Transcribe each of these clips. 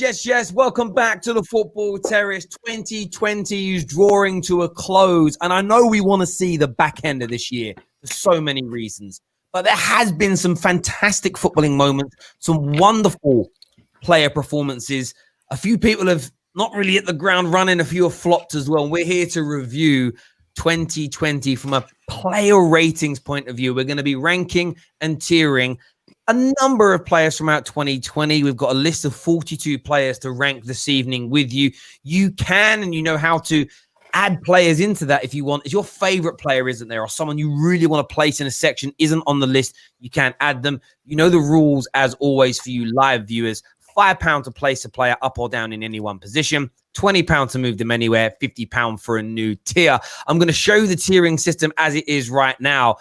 Yes. Welcome back to the Football Terrace. 2020 is drawing to a close, and I know we want to see the back end of this year for so many reasons. But there has been some fantastic footballing moments, some wonderful player performances. A few people have not really hit the ground running, a few have flopped as well. And we're here to review 2020 from a player ratings point of view. We're going to be ranking and tiering a number of players from out 2020. We've got a list of 42 players to rank this evening with you. You can, and you know how to add players into that if you want. If your favorite player isn't there or someone you really want to place in a section isn't on the list, you can add them. You know the rules as always for you live viewers. £5 to place a player up or down in any one position, £20 to move them anywhere, £50 for a new tier. I'm going to show you the tiering system as it is right now.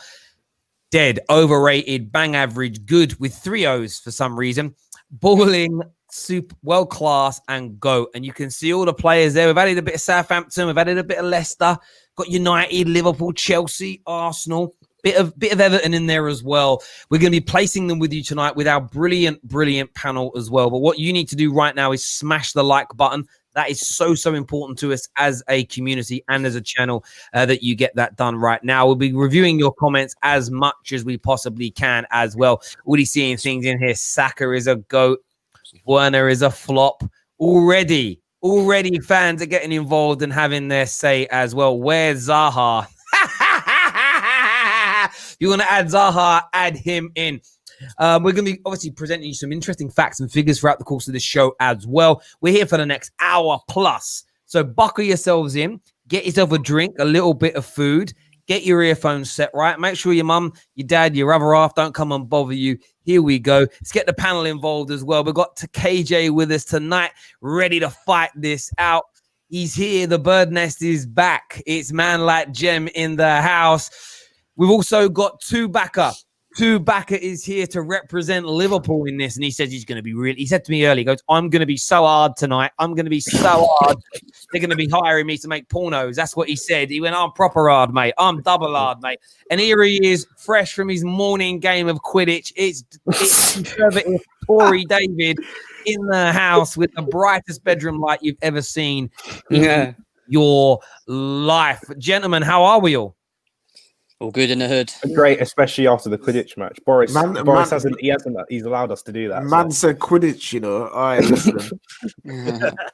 Dead, overrated, bang average, good with 3 O's for some reason. Balling, super, world class, and GOAT. And you can see all the players there. We've added a bit of Southampton, we've added a bit of Leicester, got United, Liverpool, Chelsea, Arsenal. Bit of Everton in there as well. We're going to be placing them with you tonight with our brilliant panel as well. But what you need to do right now is smash the like button. That is so important to us as a community and as a channel that you get that done right now. We'll be reviewing your comments as much as we possibly can as well. Already seeing things in here. Saka is a GOAT. Werner is a flop. Already fans are getting involved and having their say as well. Where's Zaha? You want to add Zaha, add him in. We're going to be obviously presenting you some interesting facts and figures throughout the course of this show as well. We're here for the next hour plus. So buckle yourselves in, get yourself a drink, a little bit of food, get your earphones set right. Make sure your mum, your dad, your other half don't come and bother you. Here we go. Let's get the panel involved as well. We've got KJ with us tonight, ready to fight this out. He's here. The bird nest is back. It's man like Jem in the house. We've also got Two-Backer. Two-Backer is here to represent Liverpool in this, and he says he's going to be really. He said to me earlier, he goes, "I'm going to be so hard tonight. I'm going to be so hard. They're going to be hiring me to make pornos." That's what he said. He went, "I'm proper hard, mate. I'm double hard, mate." And here he is, fresh from his morning game of Quidditch. It's conservative Tory David in the house with the brightest bedroom light you've ever seen in your life. Gentlemen, how are we all? All good in the hood. Great, especially after the Quidditch match. Boris hasn't. He's allowed us to do that. Man said Quidditch, you know. All right, listen.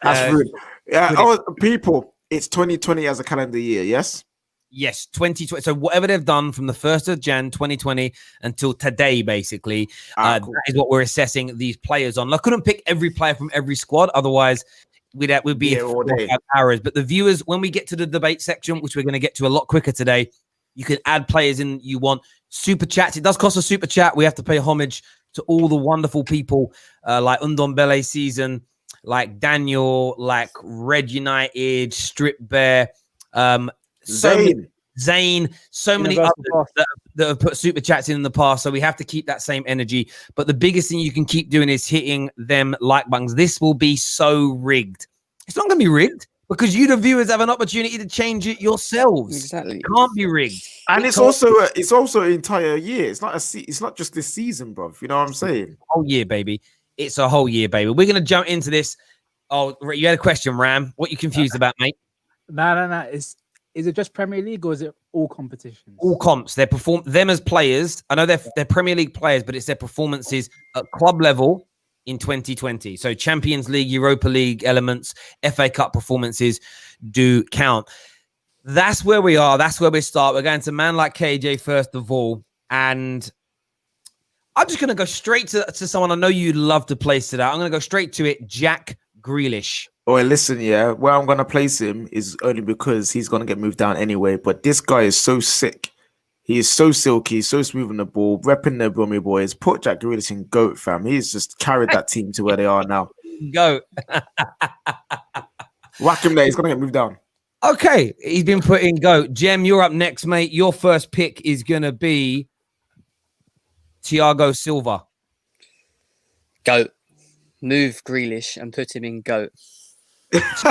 That's rude. Yeah, people. It's 2020 as a calendar year. Yes. Yes, 2020. So whatever they've done from the 1st of Jan 2020 until today, basically, cool. That is what we're assessing these players on. I couldn't pick every player from every squad, otherwise we'd be here for 4 hours. But the viewers, when we get to the debate section, which we're going to get to a lot quicker today, you can add players in you want. Super chats. It does cost a super chat. We have to pay homage to all the wonderful people like Undombele Season, like Daniel, like Red United, Strip Bear, Zane, so many others that have put super chats in the past. So we have to keep that same energy. But the biggest thing you can keep doing is hitting them like buttons. This will be so rigged. It's not going to be rigged, because you, the viewers, have an opportunity to change it yourselves. Exactly, it can't be rigged, and it's also an entire year. It's not just this season, bro. You know what I'm saying? Whole year, baby. It's a whole year, baby. We're gonna jump into this. Oh, you had a question, Ram. What you confused about, mate? No. Is it just Premier League or is it all competitions? All comps. They perform them as players. I know they're Premier League players, but it's their performances at club level in 2020. So Champions League, Europa League elements, FA Cup performances do count. That's where we are. That's where we start. We're going to man like KJ first of all. And I'm just going to go straight to someone I know you love to place to that. I'm going to go straight to it. Jack Grealish. Oh, listen, yeah. Where I'm going to place him is only because he's going to get moved down anyway. But this guy is so sick. He is so silky, so smooth on the ball, repping the Brummy boys. Put Jack Grealish in GOAT, fam. He's just carried that team to where they are now. GOAT. Whack him there. He's going to get moved down. Okay. He's been put in GOAT. Jem, you're up next, mate. Your first pick is going to be Thiago Silva. GOAT. Move Grealish and put him in GOAT. The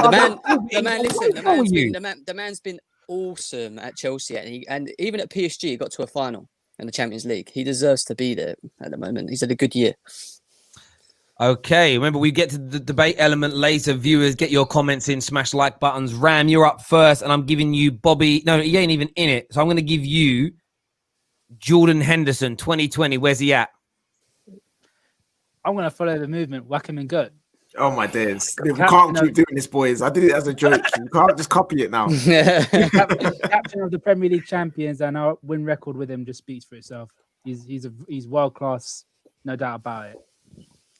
man's been awesome at Chelsea, and even at PSG, he got to a final in the Champions League. He deserves to be there at the moment. He's had a good year. Okay, remember we get to the debate element later. Viewers, get your comments in, smash like buttons. Ram, you're up first, and I'm giving you Bobby. No, he ain't even in it. So I'm going to give you Jordan Henderson, 2020. Where's he at? I'm going to follow the movement, whack him and go. Oh my days. We can't keep doing this, boys. I did it as a joke. You can't just copy it now. Captain of the Premier League champions, and our win record with him just speaks for itself. He's world class, no doubt about it.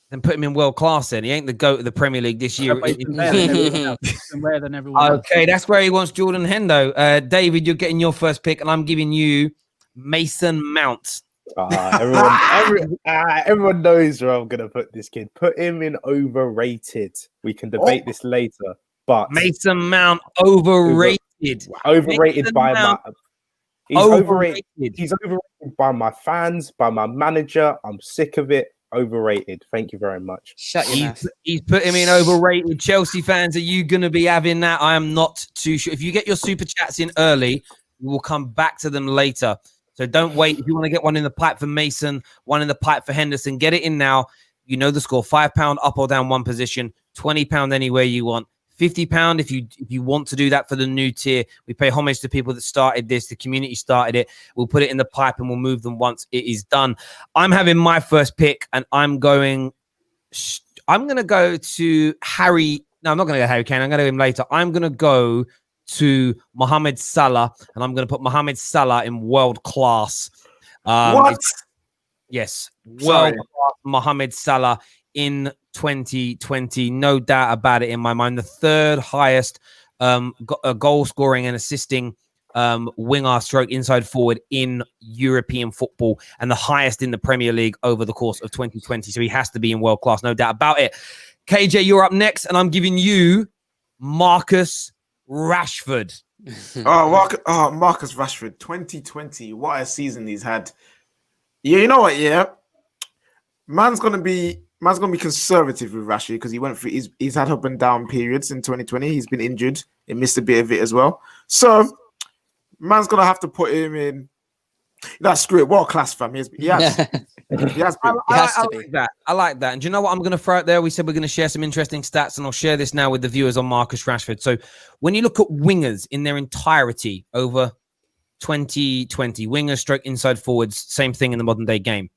Then put him in world class. Then he ain't the GOAT of the Premier League this year. He's better than everyone else. Okay, that's where he wants Jordan Hendo. David, you're getting your first pick, and I'm giving you Mason Mount. Everyone knows where I'm gonna put this kid. Put him in overrated. We can debate this later, but Mason Mount overrated. Overrated Mason by Mount, he's overrated. He's overrated by my fans, by my manager. I'm sick of it. Overrated. Thank you very much. Shut your mouth. He's put him in overrated. Chelsea fans, are you gonna be having that? I am not too sure. If you get your super chats in early, we will come back to them later. So don't wait. If you want to get one in the pipe for Mason, one in the pipe for Henderson, get it in now. You know the score. £5 up or down one position, £20 anywhere you want, £50 if you want to do that for the new tier. We pay homage to people that started this. The community started it. We'll put it in the pipe and we'll move them once it is done. I'm having my first pick, and I'm going to go to Harry. No, I'm not going to go Harry Kane. I'm going to go him later. I'm going to go to Mohamed Salah, and I'm going to put Mohamed Salah in world class. What? Yes, world class Mohamed Salah in 2020, no doubt about it in my mind. The third highest goal scoring and assisting winger stroke inside forward in European football, and the highest in the Premier League over the course of 2020. So he has to be in world class, no doubt about it. KJ, you're up next, and I'm giving you Marcus Rashford. Marcus Rashford, 2020. What a season he's had. Yeah, you know what? Yeah, man's gonna be conservative with Rashford because he went through. He's had up and down periods in 2020. He's been injured. He missed a bit of it as well. So man's gonna have to put him in. That's screw it. World class, fam. He has been. He has been. I like that. And do you know what I'm going to throw out there? We said we're going to share some interesting stats, and I'll share this now with the viewers on Marcus Rashford. So when you look at wingers in their entirety over 2020, wingers stroke inside forwards, same thing in the modern day game.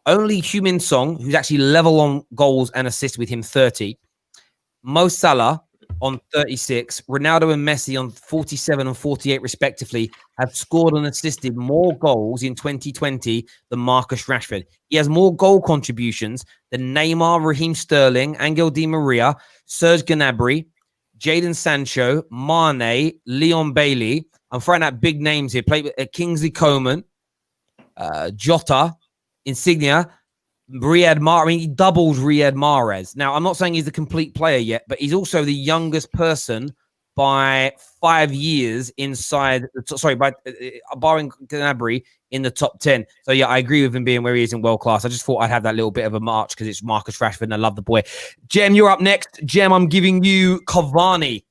Only Heung-min Son, who's actually level on goals and assists with him, 30. Mo Salah on 36, Ronaldo and Messi on 47 and 48 respectively have scored and assisted more goals in 2020 than Marcus Rashford. He has more goal contributions than Neymar, Raheem Sterling, Angel Di Maria, Serge Gnabry, Jadon Sancho, Mane, Leon Bailey. I'm throwing out big names here. Played with Kingsley Coman, Jota, Insignia, Riyad Mahrez. I mean, he doubles Riyad Mahrez. Now, I'm not saying he's a complete player yet, but he's also the youngest person by 5 years inside. Barring Gnabry in the top 10. So yeah, I agree with him being where he is in world class. I just thought I'd have that little bit of a march because it's Marcus Rashford and I love the boy. Jem, you're up next. Jem, I'm giving you Cavani.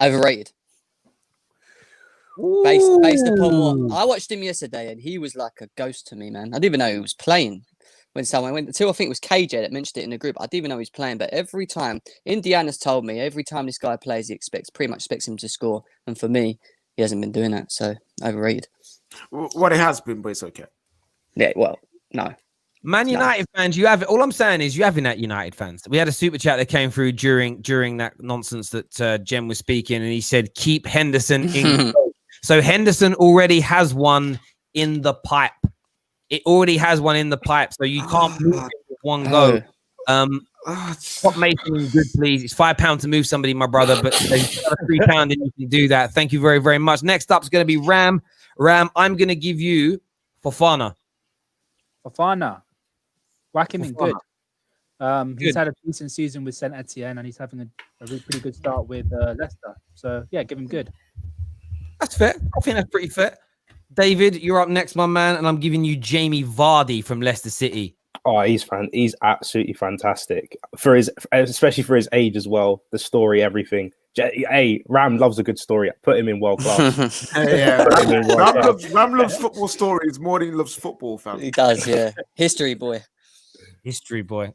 Overrated. Based upon what I watched him yesterday, and he was like a ghost to me, man. I didn't even know he was playing when someone went until I think it was KJ that mentioned it in the group. I didn't even know he was playing, but every time Indiana's told me every time this guy plays, he pretty much expects him to score, and for me, he hasn't been doing that. So overrated. What it has been, but it's okay. Yeah, well, no. Man United fans, you have it. All I'm saying is you having that United fans. We had a super chat that came through during that nonsense that Jem was speaking, and he said, keep Henderson in goal. So Henderson already has one in the pipe. It already has one in the pipe, so you can't move it with one go. Stop making good, please. It's £5 to move somebody, my brother, but you've got a £3 and you can do that. Thank you very, very much. Next up is going to be Ram. Ram, I'm going to give you Fofana. Whack him in good. He's had a decent season with Saint Etienne, and he's having a pretty good start with Leicester. So yeah, give him good. That's fair. I think that's pretty fair. David, you're up next, my man, and I'm giving you Jamie Vardy from Leicester City. Oh, he's absolutely fantastic especially for his age as well. The story, everything. Hey, Ram loves a good story. Put him in world class. Yeah, Put him in world class. Ram loves football stories more than he loves football, fam. He does, yeah. History boy. History boy.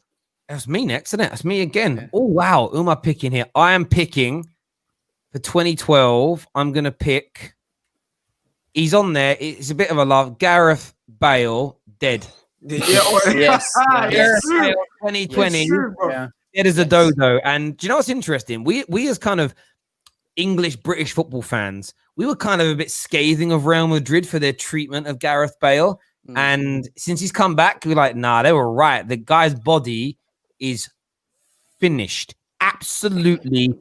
That's me next, isn't it? That's me again. Yeah. Oh, wow. Who am I picking here? I am picking for 2012. I'm going to pick. He's on there. It's a bit of a love. Gareth Bale, dead. Yes. Gareth Bale, 2020. Yeah. Dead as a dodo. And do you know what's interesting? We as kind of English, British football fans, we were kind of a bit scathing of Real Madrid for their treatment of Gareth Bale. And since he's come back, we're like, nah, they were right. The guy's body is finished. Absolutely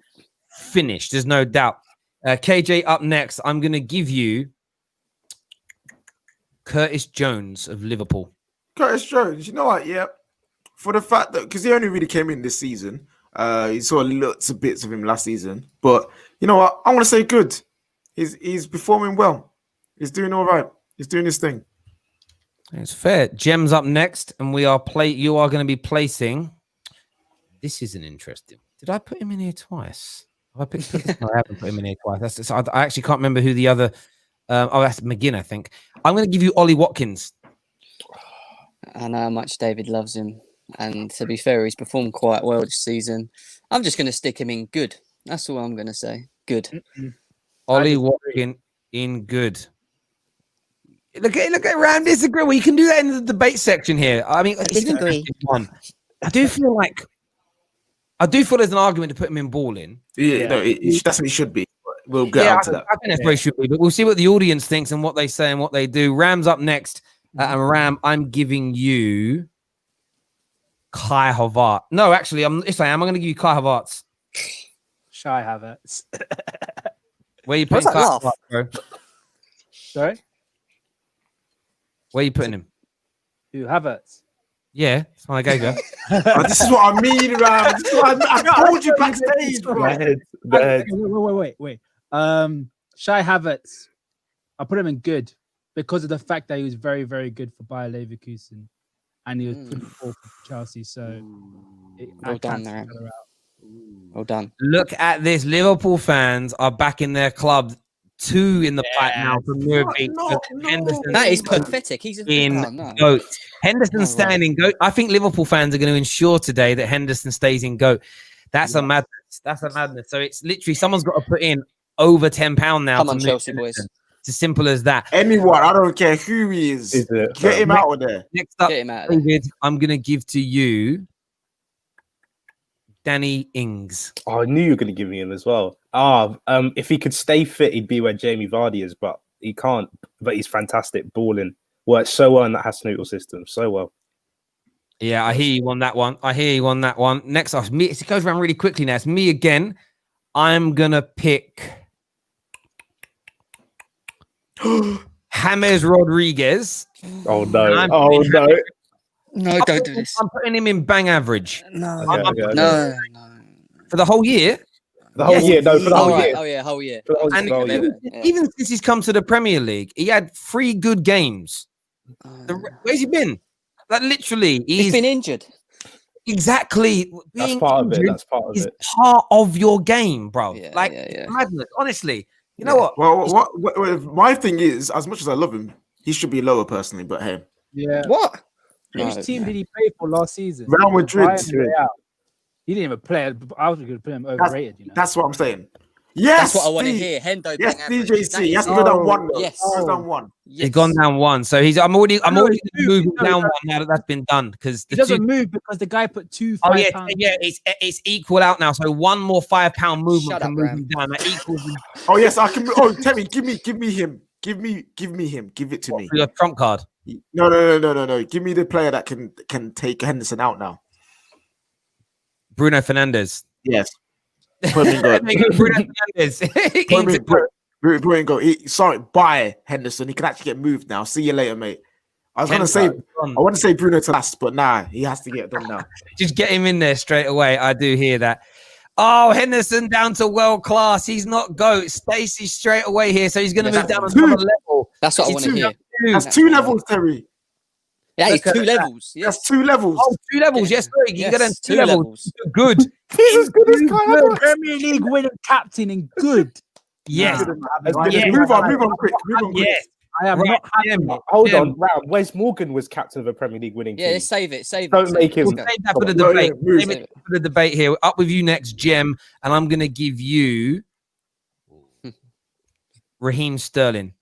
finished. There's no doubt. KJ up next. I'm going to give you Curtis Jones of Liverpool. Curtis Jones, you know what? Yeah. For the fact that, because he only really came in this season, you saw lots of bits of him last season. But you know what? I want to say good. He's performing well. He's doing all right. He's doing his thing. It's fair. Gems up next, and you are going to be placing. This isn't interesting. Did I put him in here twice? Have I picked? No, I haven't put him in here twice. I actually can't remember who the other. That's McGinn, I think. I'm going to give you Ollie Watkins. I know how much David loves him. And to be fair, he's performed quite well this season. I'm just going to stick him in good. That's all I'm going to say. Good. Ollie Watkins in good. Look at Ram disagree. We can do that in the debate section here. I mean, disagree. I do feel there's an argument to put him in balling. Yeah. No, that's what he should be. We'll get on to that. I think that's where he should be, but we'll see what the audience thinks and what they say and what they do. Ram's up next. And Ram, I'm giving you Kai Havertz. No, actually, I'm going to give you Kai Havertz. Shy Havertz. Where are you putting Kai Havertz, bro? Sorry? Where are you putting him? Who, Havertz? Yeah, that's my go. This is what I mean, Ram. This is what I told you backstage, bro. Wait. Shy Havertz. I put him in good because of the fact that he was very, very good for Bayer Leverkusen. And he was pretty poor for Chelsea, so well done, there. Well done. Look at this. Liverpool fans are back in their club. 2 in the pipe now from Murphy. Henderson. That is pathetic. He's GOAT. Henderson staying in GOAT. I think Liverpool fans are going to ensure today that Henderson stays in GOAT. That's a madness. That's a madness. So it's literally someone's got to put in over £10 now. Come on, Chelsea boys. It's as simple as that. Anyone, I don't care who he is. Get him out of there. Next up, David, I'm going to give to you Danny Ings. Oh, I knew you were going to give me him as well. If he could stay fit, he'd be where Jamie Vardy is, but he can't. But he's fantastic balling. Works so well in that Hasenhüttl system. So well. Yeah, I hear you on that one. Next up, me. It goes around really quickly now. It's me again. I'm going to pick James Rodriguez. Oh, no. No. No, don't do this. I'm putting him in bang average. No. No. For the whole year? For the whole year. Oh, yeah, whole year. Even since he's come to the Premier League, he had 3 good games. Where's he been? Like, literally. He's been injured. Exactly. That's part of it. That's part of it. Part of your game, bro. Yeah, madness. Honestly. You know what? Well, my thing is, as much as I love him, he should be lower personally, but hey. Yeah. What? Which team did he play for last season? Real Madrid. He didn't even play. I was going to put him overrated. That's what I'm saying. Yes, that's what I want to hear. Hendo. Yes, DJC. He has to go down 1. Yes, he's done 1. Yes. He's gone down 1. So I'm already moving down 1 now that that's been done because he doesn't move because the guy put 2 £5. It's equal out now. So 1 more £5 movement can move him down. That equals. Oh yes, I can. Oh, tell me, give me him. Give me him. Give it to me. Your trump card. No. Give me the player that can take Henderson out now. Bruno Fernandez. Yes. Put him in goal. Bruno Fernandez. Put him in goal. Sorry, buy Henderson. He can actually get moved now. See you later, mate. I want to say Bruno to last, but nah, he has to get done now. Just get him in there straight away. I do hear that. Oh, Henderson down to world class. He's not GOAT. Stacey straight away here, so he's going to move down another level. That's what I want to hear. That's 2 levels, Terry. Yeah, Look it's two at that. levels. Yes. That's 2 levels. Oh, 2 levels. Yes, sorry. You Yes, get them 2 2 levels. levels. Good. He's as good as Kai Good. Havertz. Premier League winning captain and good. Yes. Nah, As good Yeah. as Move on, Kai move on quick. Move on quick. Yes. I am Right, not having Jim. it. Hold Jim. on, Ram. Wes Morgan was captain of a Premier League winning Yeah, team. let's save it. Save Don't it. make him- We'll Go. save that for the Come on. debate. move. Save it for the debate here. Up with you next, Jem, and I'm going to give you Raheem Sterling.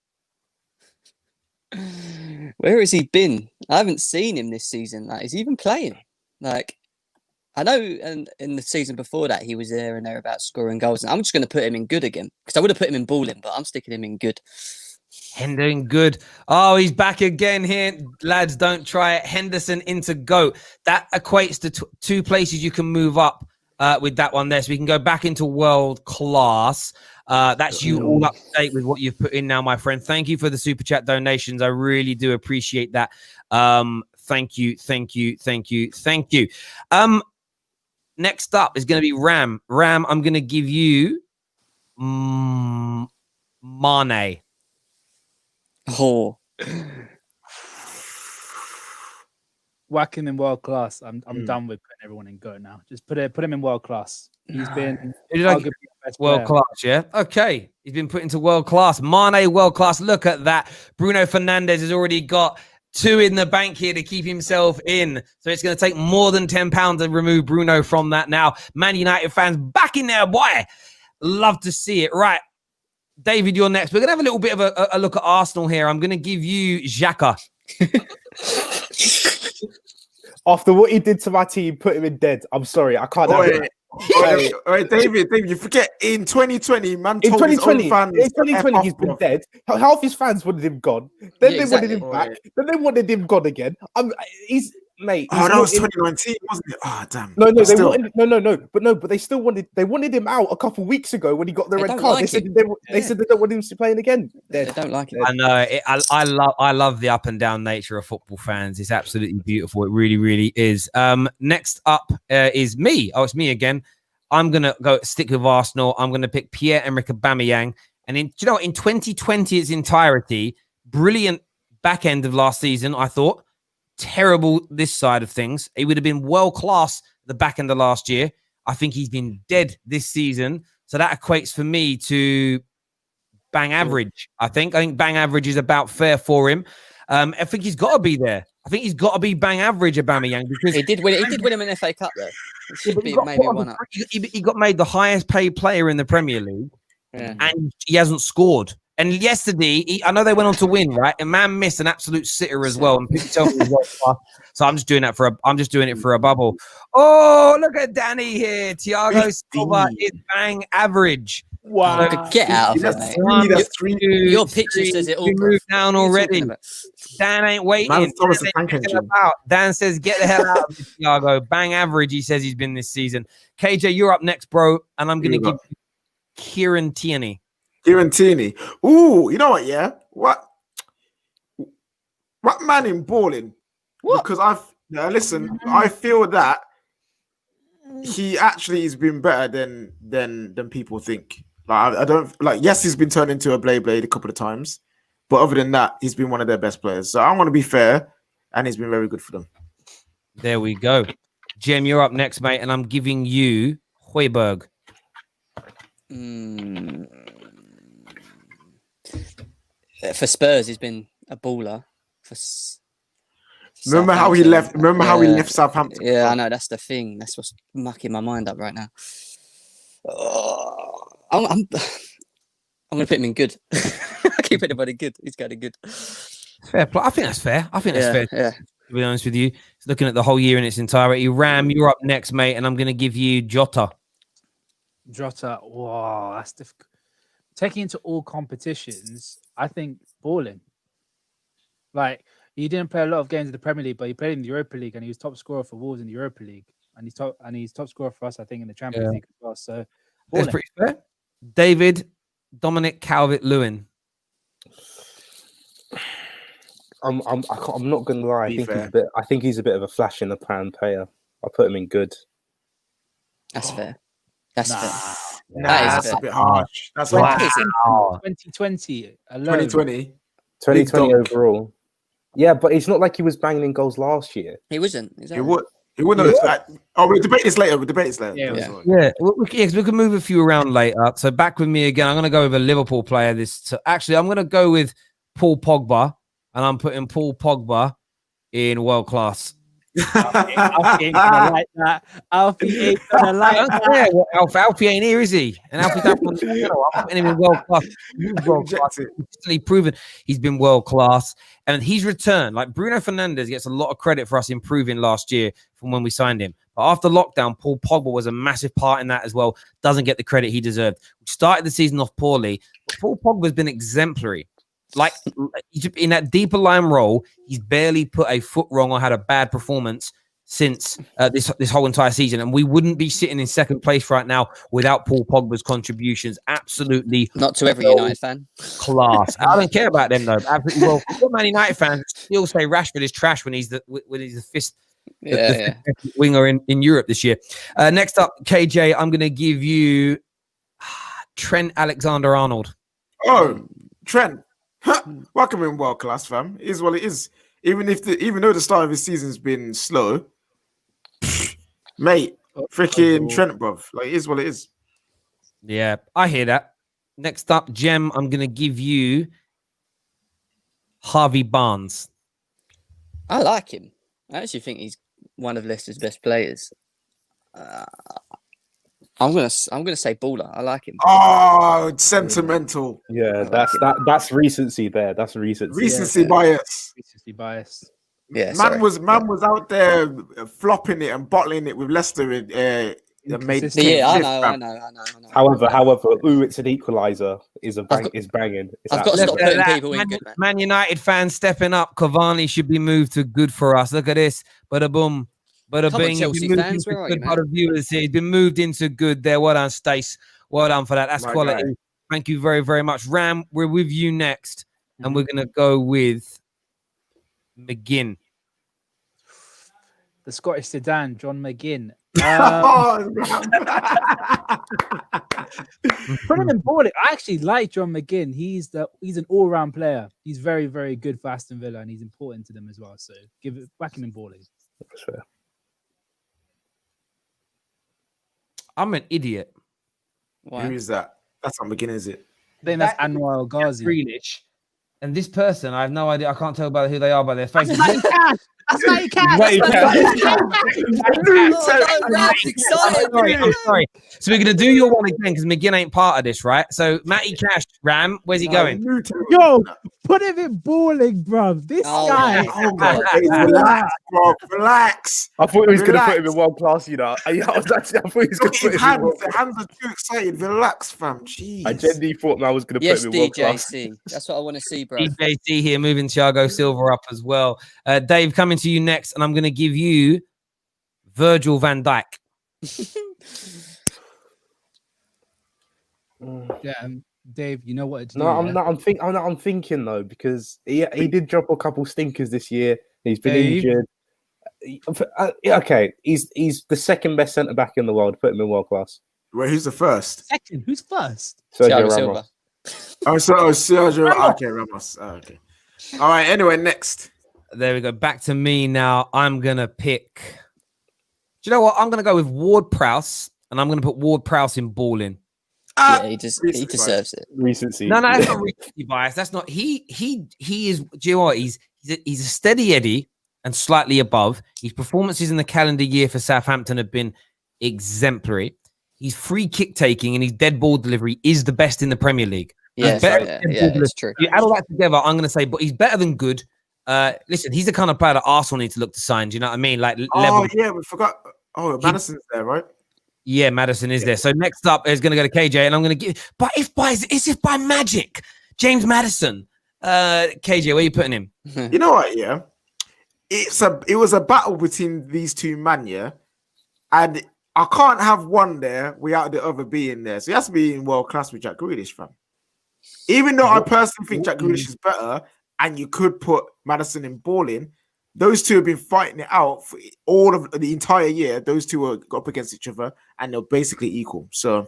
Where has he been? I haven't seen him this season. Like, is he even playing? Like, I know in the season before that, he was there and thereabouts scoring goals. And I'm just going to put him in good again because I would have put him in balling, but I'm sticking him in good. Henderson, good. Oh, he's back again here. Lads, don't try it. Henderson into GOAT. That equates to 2 places you can move up with that one there. So we can go back into world class. That's you all up to date with what you've put in now, my friend. Thank you for the super chat donations. I really do appreciate that. Thank you. Next up is going to be Ram. Ram, I'm going to give you Mane. Oh, Whacking in world class. I'm done with putting everyone in go now. Just put him in world class. He's been arguably the best World player. class, yeah? Okay. He's been put into world class. Mane, world class. Look at that. Bruno Fernandez has already got 2 in the bank here to keep himself in. So it's going to take more than £10 to remove Bruno from that now. Man United fans back in there, boy. Love to see it. Right. David, you're next. We're going to have a little bit of a look at Arsenal here. I'm going to give you Xhaka. After what he did to my team, put him in dead. I'm sorry, I can't have it. Wait, David, you forget in 2020, man In told his own 2020, fans. in 2020, he's been dead. Half his fans wanted him gone. Then Yeah, they wanted him exactly. back. Then they wanted him gone again. He's mate. Oh, he's that not was in- 2019, wasn't it? Oh, damn. No, But still. but they still wanted. They wanted him out a couple weeks ago when he got the They red don't card. like They said him. they said they don't want him to playing again. they Dead. don't like it. I know. I love the up and down nature of football fans. It's absolutely beautiful. It really, really is. Next up is me. Oh, it's me again. I'm going to go stick with Arsenal. I'm going to pick Pierre-Emerick Aubameyang. And in 2020, its entirety, brilliant back end of last season, I thought. Terrible this side of things. He would have been world class the back end of last year. I think he's been dead this season. So that equates for me to bang average. I think bang average is about fair for him. I think he's got to be there. I think he's got to be bang average, Aubameyang, because He did win him an FA Cup, though. It should be got maybe put on one the- up. he got made the highest paid player in the Premier League, Yeah. and he hasn't scored. And yesterday, I know they went on to win, right? And man missed an absolute sitter as well. And people tell me he's world class. So I'm just doing it for a bubble. Oh, look at Danny here. Thiago Silva is bang average. Wow. Get out of it, That's mate. that's three. Your picture says it all. You bro. moved down What are you already. talking about? Dan ain't waiting. Man, Thomas the Dan Tank ain't Engine. about. Dan says, get the hell out of this, Thiago. Bang average, he says he's been this season. KJ, you're up next, bro. And I'm going to Who you give you Kieran Tierney. Kieran Tierney. Ooh, you know what? Yeah, what man in balling? What? Because listen, I feel that he actually has been better than people think. Like I don't like. Yes, he's been turned into a blade a couple of times, but other than that, he's been one of their best players. So I want to be fair, and he's been very good for them. There we go. Jem, you're up next, mate. And I'm giving you Højbjerg. For Spurs, he's been a baller. Remember how he left? Remember how he left Southampton? Yeah, I know. That's the thing. That's what's mucking my mind up right now. I'm going to put him in good. I keep anybody good. He's got a good. Fair play. I think that's fair. Yeah. To be honest with you, looking at the whole year in its entirety. Ram, you're up next, mate. And I'm going to give you Jota. Jota, wow, that's difficult. Taking into all competitions, I think balling. Like, he didn't play a lot of games in the Premier League, but he played in the Europa League and he was top scorer for Wolves in the Europa League. And he's top scorer for us, I think, in the Champions League as well. So That's balling. pretty fair. David, Dominic Calvert-Lewin. I'm not gonna lie. Be fair. I think he's a bit of a flash in the pan player. I put him in good. That's fair. That's fair. Nah, That is that's fair. a bit harsh. That's Wow. harsh. Wow. 2020 alone. 2020. 2020 Big dog. overall. Yeah, but it's not like he was banging in goals last year. He wasn't. Is that It right? would. It wouldn't. We'll debate this later. Yeah. Yeah, we can move a few around later. So back with me again. I'm going to go with a Liverpool player. Actually, I'm going to go with Paul Pogba, and I'm putting Paul Pogba in world class. Alfie ain't gonna like that. Alfie ain't gonna like that. Well, Alfie ain't here, is he? And Alfie's up on the channel. I'm putting him in world class. He's world class. He's consistently proven he's been world class, and he's returned. Like Bruno Fernandez gets a lot of credit for us improving last year from when we signed him. But after lockdown, Paul Pogba was a massive part in that as well. Doesn't get the credit he deserved. We started the season off poorly, but Paul Pogba's been exemplary. Like in that deeper line role, he's barely put a foot wrong or had a bad performance since this whole entire season. And we wouldn't be sitting in second place right now without Paul Pogba's contributions. Absolutely. Not to every United fan. Class. I don't care about them though. Absolutely. Well, all Man United fans still say Rashford is trash when he's the fifth winger in Europe this year. Next up, KJ, I'm going to give you Trent Alexander-Arnold. Oh, Trent. Welcome in world class, fam. It is what it is. Even though the start of his season's been slow, mate, freaking Trent, bruv. Like, it is what it is. Yeah, I hear that. Next up, Jem, I'm going to give you Harvey Barnes. I like him. I actually think he's one of Leicester's best players. I'm gonna say baller. I like him. Oh, it's sentimental. Yeah, that's recency there. That's recency. Recency bias. Recency bias. Yeah, man was out there flopping it and bottling it with Leicester. I know. However, it's an equalizer. Is banging. I've got to stop putting people in good, man. Man United fans stepping up. Cavani should be moved to good for us. Look at this. Bada boom. Bada bing. Chelsea fans, where are you, man? Viewers here. He's been moved into good there. Well done, Stace. Well done for that. That's quality. Guy. Thank you very, very much. Ram, we're with you next. And we're going to go with McGinn. The Scottish sedan, John McGinn. Put him in balling. I actually like John McGinn. He's an all-round player. He's very, very good for Aston Villa, and he's important to them as well. So whack him in balling. That's fair. I'm an idiot. Why? Who is that? That's not McGinn, is it? I think that's Anwar El Ghazi. Grealish. And this person, I have no idea. I can't tell about who they are by their face. That's Matty Cash. I'm sorry. So we're going to do your one again because McGinn ain't part of this, right? So Matty Cash, Ram, where's he going? Yo, put him in balling, bruv. This guy. Relax, bro. Relax. I thought he was going to put him in world class, you know. I thought he was going to put him in world class. The hands are too excited. Relax, fam. Jeez. I genuinely thought I was going to put him in world class. DJC. That's what I want to see, bro. DJC here, moving Thiago Silva up as well. Dave, coming to you next, and I'm going to give you Virgil van Dyk. Yeah, Dave, you know what? I'm thinking though, because he did drop a couple stinkers this year. He's been injured. Okay, he's the second best centre back in the world. Put him in world class. Wait, who's the first? Second, who's first? Thiago Silva. Sergio. Okay, Ramos. Oh, okay. All right. Anyway, next. There we go. Back to me now. I'm going to pick. Do you know what? I'm going to go with Ward Prowse, and I'm going to put Ward Prowse in balling. Yeah, he deserves it. Recency. No, that's not recency bias. That's not. He is. Do you know what? He's a steady Eddie and slightly above. His performances in the calendar year for Southampton have been exemplary. His free kick taking and his dead ball delivery is the best in the Premier League. Yeah, it's true. You add all that together, I'm going to say, but he's better than good. Listen, he's the kind of player that Arsenal need to look to sign. Do you know what I mean? Like, yeah, we forgot. Oh, Madison's there, right? Yeah, Madison is there. So next up is going to go to KJ, and I'm going to give. But if by magic, James Madison, KJ, where are you putting him? You know what? Yeah, it was a battle between these two men, yeah, and I can't have one there without the other being there. So he has to be in world class with Jack Grealish, fam. Even though I personally think Jack Grealish is better, and you could put Madison in balling, those two have been fighting it out for all of the entire year. Those two are up against each other, and they're basically equal. So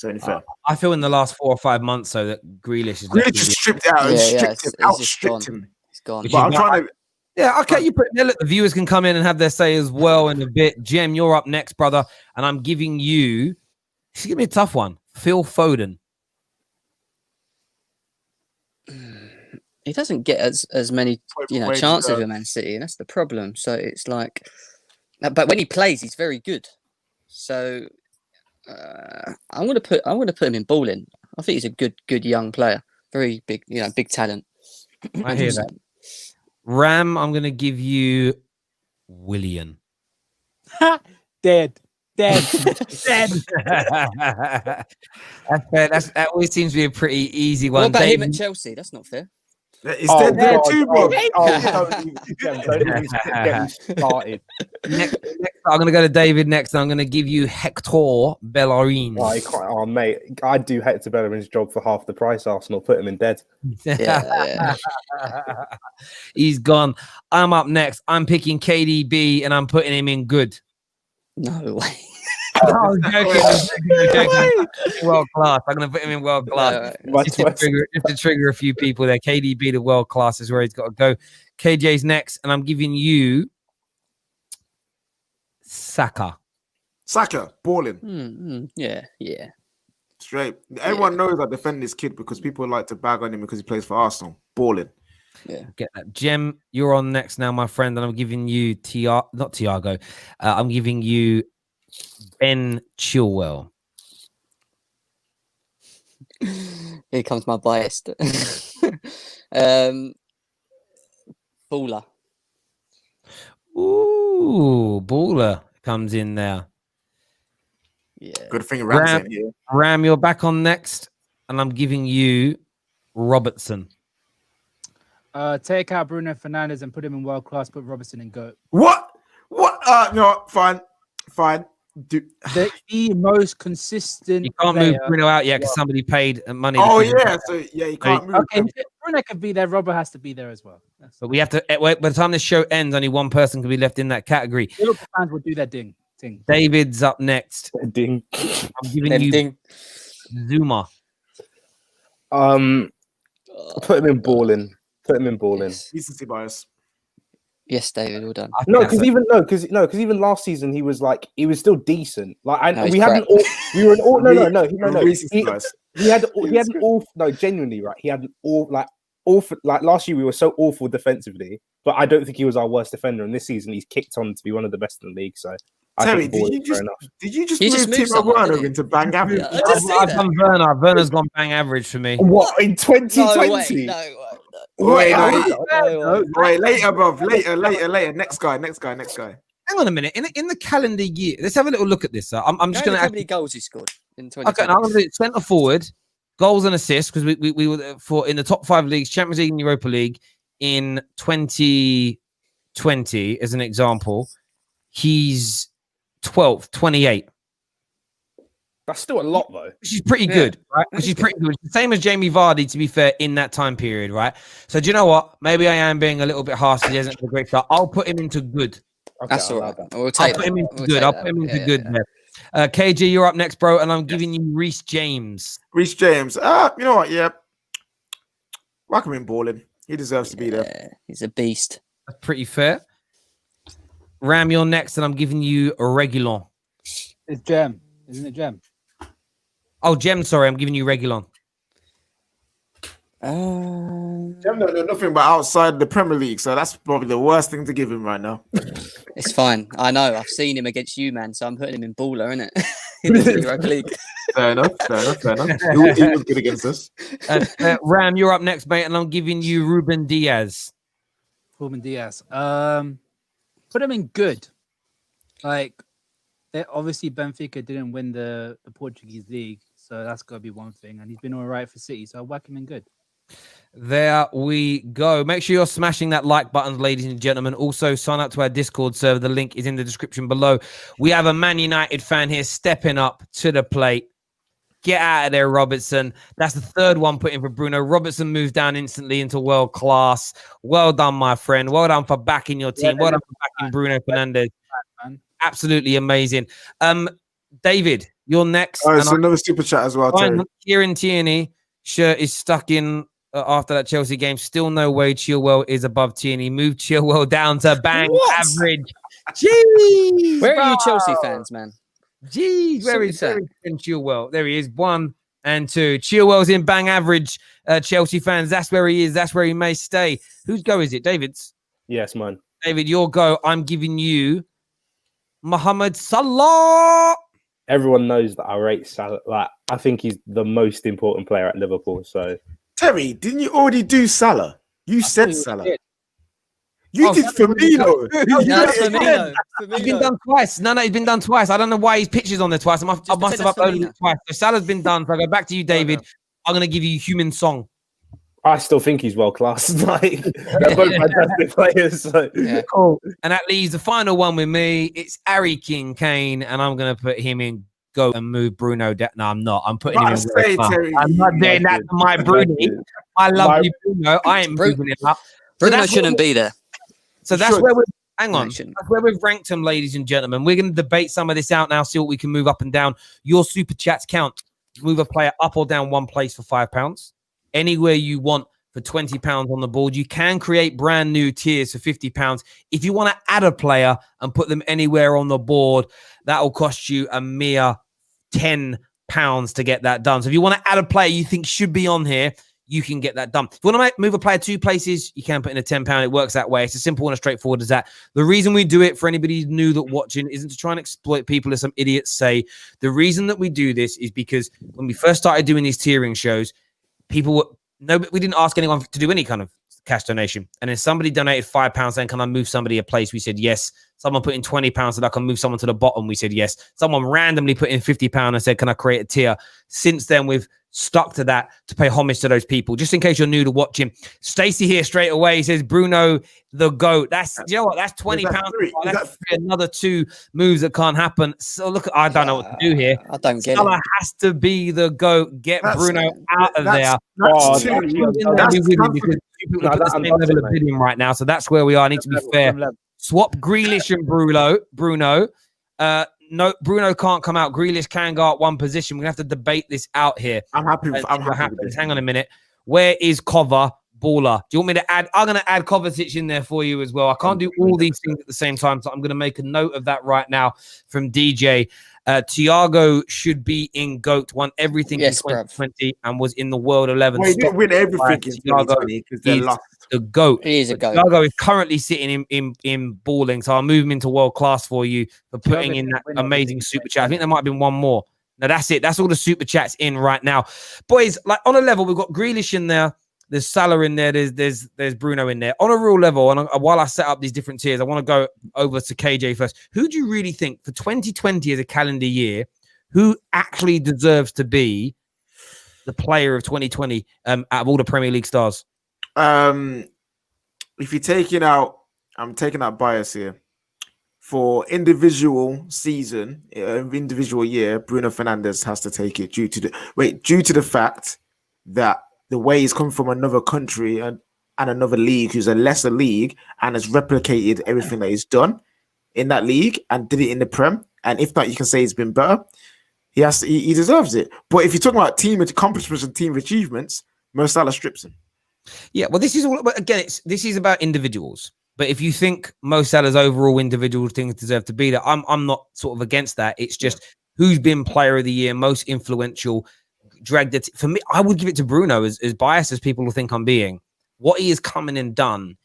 only fair. I feel in the last 4 or 5 months, so that Grealish is stripped out. Outstripped him. gone. But I'm trying to. Yeah, okay, you put there. Look, the viewers can come in and have their say as well in a bit. Jem, you're up next, brother, and I'm giving you. Give me a tough one. Phil Foden. He doesn't get as many Way to chances go. with Man City, and that's the problem. So it's like, but when he plays, he's very good. So I'm gonna put him in balling. I think he's a good young player, very big, big talent. I hear that. Ram, I'm gonna give you Willian. Dead. That's fair. That always seems to be a pretty easy one. What about him David- at Chelsea? That's not fair. Is there too, bro? Don't even get me started. Next, I'm going to go to David next. And I'm going to give you Hector Bellerin. Oh, mate, I'd do Hector Bellerin's job for half the price. Arsenal put him in dead. Yeah. He's gone. I'm up next. I'm picking KDB and I'm putting him in good. No way. I'm joking. World class. I'm going to put him in world class. Just to trigger a few people there. KDB to world class is where he's got to go. KJ's next, and I'm giving you Saka. Saka, balling. Yeah. Straight. Everyone knows I defend this kid because people like to bag on him because he plays for Arsenal. Balling. Yeah. Get that. Jem, you're on next now, my friend, and I'm giving you not Thiago. I'm giving you Ben Chilwell. Here comes my bias. Baller. Ooh, baller comes in there. Yeah. Good thing Ram's in here. Ram, you're back on next, and I'm giving you Robertson. Take out Bruno Fernandez and put him in world class. Put Robertson in GOAT. What? No, fine. The most consistent. You can't player. move Bruno out yet because somebody paid money. Oh yeah, so yeah, you can't move. Okay, Bruno could be there. Robert has to be there as well. But we have to. By the time this show ends, only one person can be left in that category. Liverpool fans will do their thing. David's up next. Ding. I'm giving you Zuma. Put him in balling. Decency bias. Yes, David, well done. Because even last season he was still decent. No, we hadn't. We were an all. No. Recency bias. He had an awful. No, genuinely, right? He had an awful. Like last year, we were so awful defensively, but I don't think he was our worst defender. And this season, he's kicked on to be one of the best in the league. So, Terry, did you just move moved Timo someone, Werner didn't you? into bang average? Yeah, I just see I've that. done Werner. Werner's gone bang average for me. What in 2020? No way. Wait, later, bruv. Later. Next guy. Hang on a minute. In the calendar year, let's have a little look at this. I'm just going to. How many goals he scored in 2020? Okay, now I'm going to do centre forward, goals and assists because we were for in the top 5 leagues, Champions League and Europa League in 2020 as an example. He's 12th, 28. That's still a lot, though. Which is pretty good, right? Which is pretty good. Same as Jamie Vardy, to be fair, in that time period, right? So do you know what? Maybe I am being a little bit harsh because he hasn't had a great start. I'll put him into good. Okay, That's all right. We'll I'll put him into good. I'll put him into good there. KG, you're up next, bro, and I'm giving you Reece James. Reece James. You know what? Yeah. Whack him in balling. He deserves to be there. He's a beast. That's pretty fair. Ram, you're next, and I'm giving you a Reguilon. It's Gem, isn't it? Gem. Oh, Gem, sorry, I'm giving you Reguilon. Gem don't know nothing but outside the Premier League, so that's probably the worst thing to give him right now. It's fine. I know. I've seen him against you, man. So I'm putting him in baller, innit? In the Europa League. Fair enough. He was good against us. Ram, you're up next, mate, and I'm giving you Ruben Diaz. Ruben Diaz. Put him in good. Obviously Benfica didn't win the Portuguese league, so that's got to be one thing. And he's been all right for City, so I'll whack him in good. There we go. Make sure you're smashing that like button, ladies and gentlemen. Also, sign up to our Discord server. The link is in the description below. We have a Man United fan here stepping up to the plate. Get out of there, Robertson. That's the third one put in for Bruno. Robertson moved down instantly into world class. Well done, my friend. Well done for backing your team. Well done for backing Bruno Fernandez. Absolutely amazing. David, you're next. All right, so another super chat as well, Terry. Kieran Tierney shirt is stuck in after that Chelsea game. Still no way Chilwell is above Tierney. Moved Chilwell down to bang average. Jeez, Where are you bro. Chelsea fans, man? Jeez, where is that? Chilwell? There he is. 1 and 2. Chilwell's in bang average. Chelsea fans, that's where he is. That's where he may stay. Whose go is it? David's? Yes, man. David, your go. I'm giving you Mohamed Salah. Everyone knows that I rate Salah. Like, I think he's the most important player at Liverpool. So, Terry, didn't you already do Salah? You said Salah. did. You did Firmino. That's Firmino. He's been done twice. No, he's been done twice. I don't know why his picture's on there twice. I must have uploaded it twice. So Salah's been done. So I go back to you, David. I'm going to give you Human Song. I still think he's world class. Like, they're both fantastic players. So. Yeah. Cool. And that leaves the final one with me. It's Harry Kane, and I'm going to put him in go and move Bruno. No, I'm not. I'm putting him in. Terry, I'm not doing that to my Bruno. I love you, Bruno. I ain't moving it up. Bruno shouldn't be there. So that's where we're. Hang on. That's where we've ranked them, ladies and gentlemen. We're going to debate some of this out now, see what we can move up and down. Your super chats count. Move a player up or down one place for £5. Anywhere you want for £20 on the board. You can create brand new tiers for £50. If you want to add a player and put them anywhere on the board, that will cost you a mere £10 to get that done. So if you want to add a player you think should be on here, you can get that done. If you want to move a player 2 places, you can put in a £10. It works that way. It's as simple and as straightforward as that. The reason we do it, for anybody new that watching, isn't to try and exploit people, as some idiots say. The reason that we do this is because when we first started doing these tiering shows, people were we didn't ask anyone to do any kind of cash donation. And then somebody donated £5 saying, can I move somebody a place? We said yes. Someone put in £20 so I can move someone to the bottom. We said yes. Someone randomly put in £50 and said, can I create a tier? Since then, we've stuck to that to pay homage to those people. Just in case you're new to watching, Stacey here straight away, he says, Bruno, the GOAT. That's, you know what? That's £20. That's another 2 moves that can't happen. So look, I don't know what to do here. I don't get Salah it. has to be the GOAT. Get Bruno out of there. That's Bidding right now, so that's where we are. I need to be fair. Swap Grealish and Bruno. No, Bruno can't come out. Grealish can go out one position. We have to debate this out here. I'm happy with this. Hang on a minute. Where is Cover? Baller. Do you want me to add? I'm going to add Kovacic in there for you as well. I can't do all these things at the same time, so I'm going to make a note of that right now from DJ. Thiago should be in GOAT. Won everything in 2020 and was in the World 11. Well, he didn't win everything in 2020 because they lost. The GOAT. He is a GOAT. Thiago is currently sitting in balling, so I'll move him into world class for you for putting in that amazing super chat. I think there might have been one more. No, that's it. That's all the super chats in right now. Boys, like on a level, we've got Grealish in there. There's Salah in there. There's Bruno in there. On a real level, and while I set up these different tiers, I want to go over to KJ first. Who do you really think for 2020 as a calendar year, who actually deserves to be the player of 2020 out of all the Premier League stars? If you're taking out, I'm taking out bias here. For individual season, individual year, Bruno Fernandez has to take it due to the fact that the way he's come from another country and another league, who's a lesser league, and has replicated everything that he's done in that league and did it in the Prem. And if not, you can say he's been better. He deserves it. But if you're talking about team accomplishments and team achievements, Mo Salah strips him. Yeah, well, this is all again. This is about individuals. But if you think Mo Salah's overall individual things deserve to be there, I'm not sort of against that. It's just who's been player of the year, most influential, dragged it. For me, I would give it to Bruno, as biased as people will think I'm being. What he has come in and done,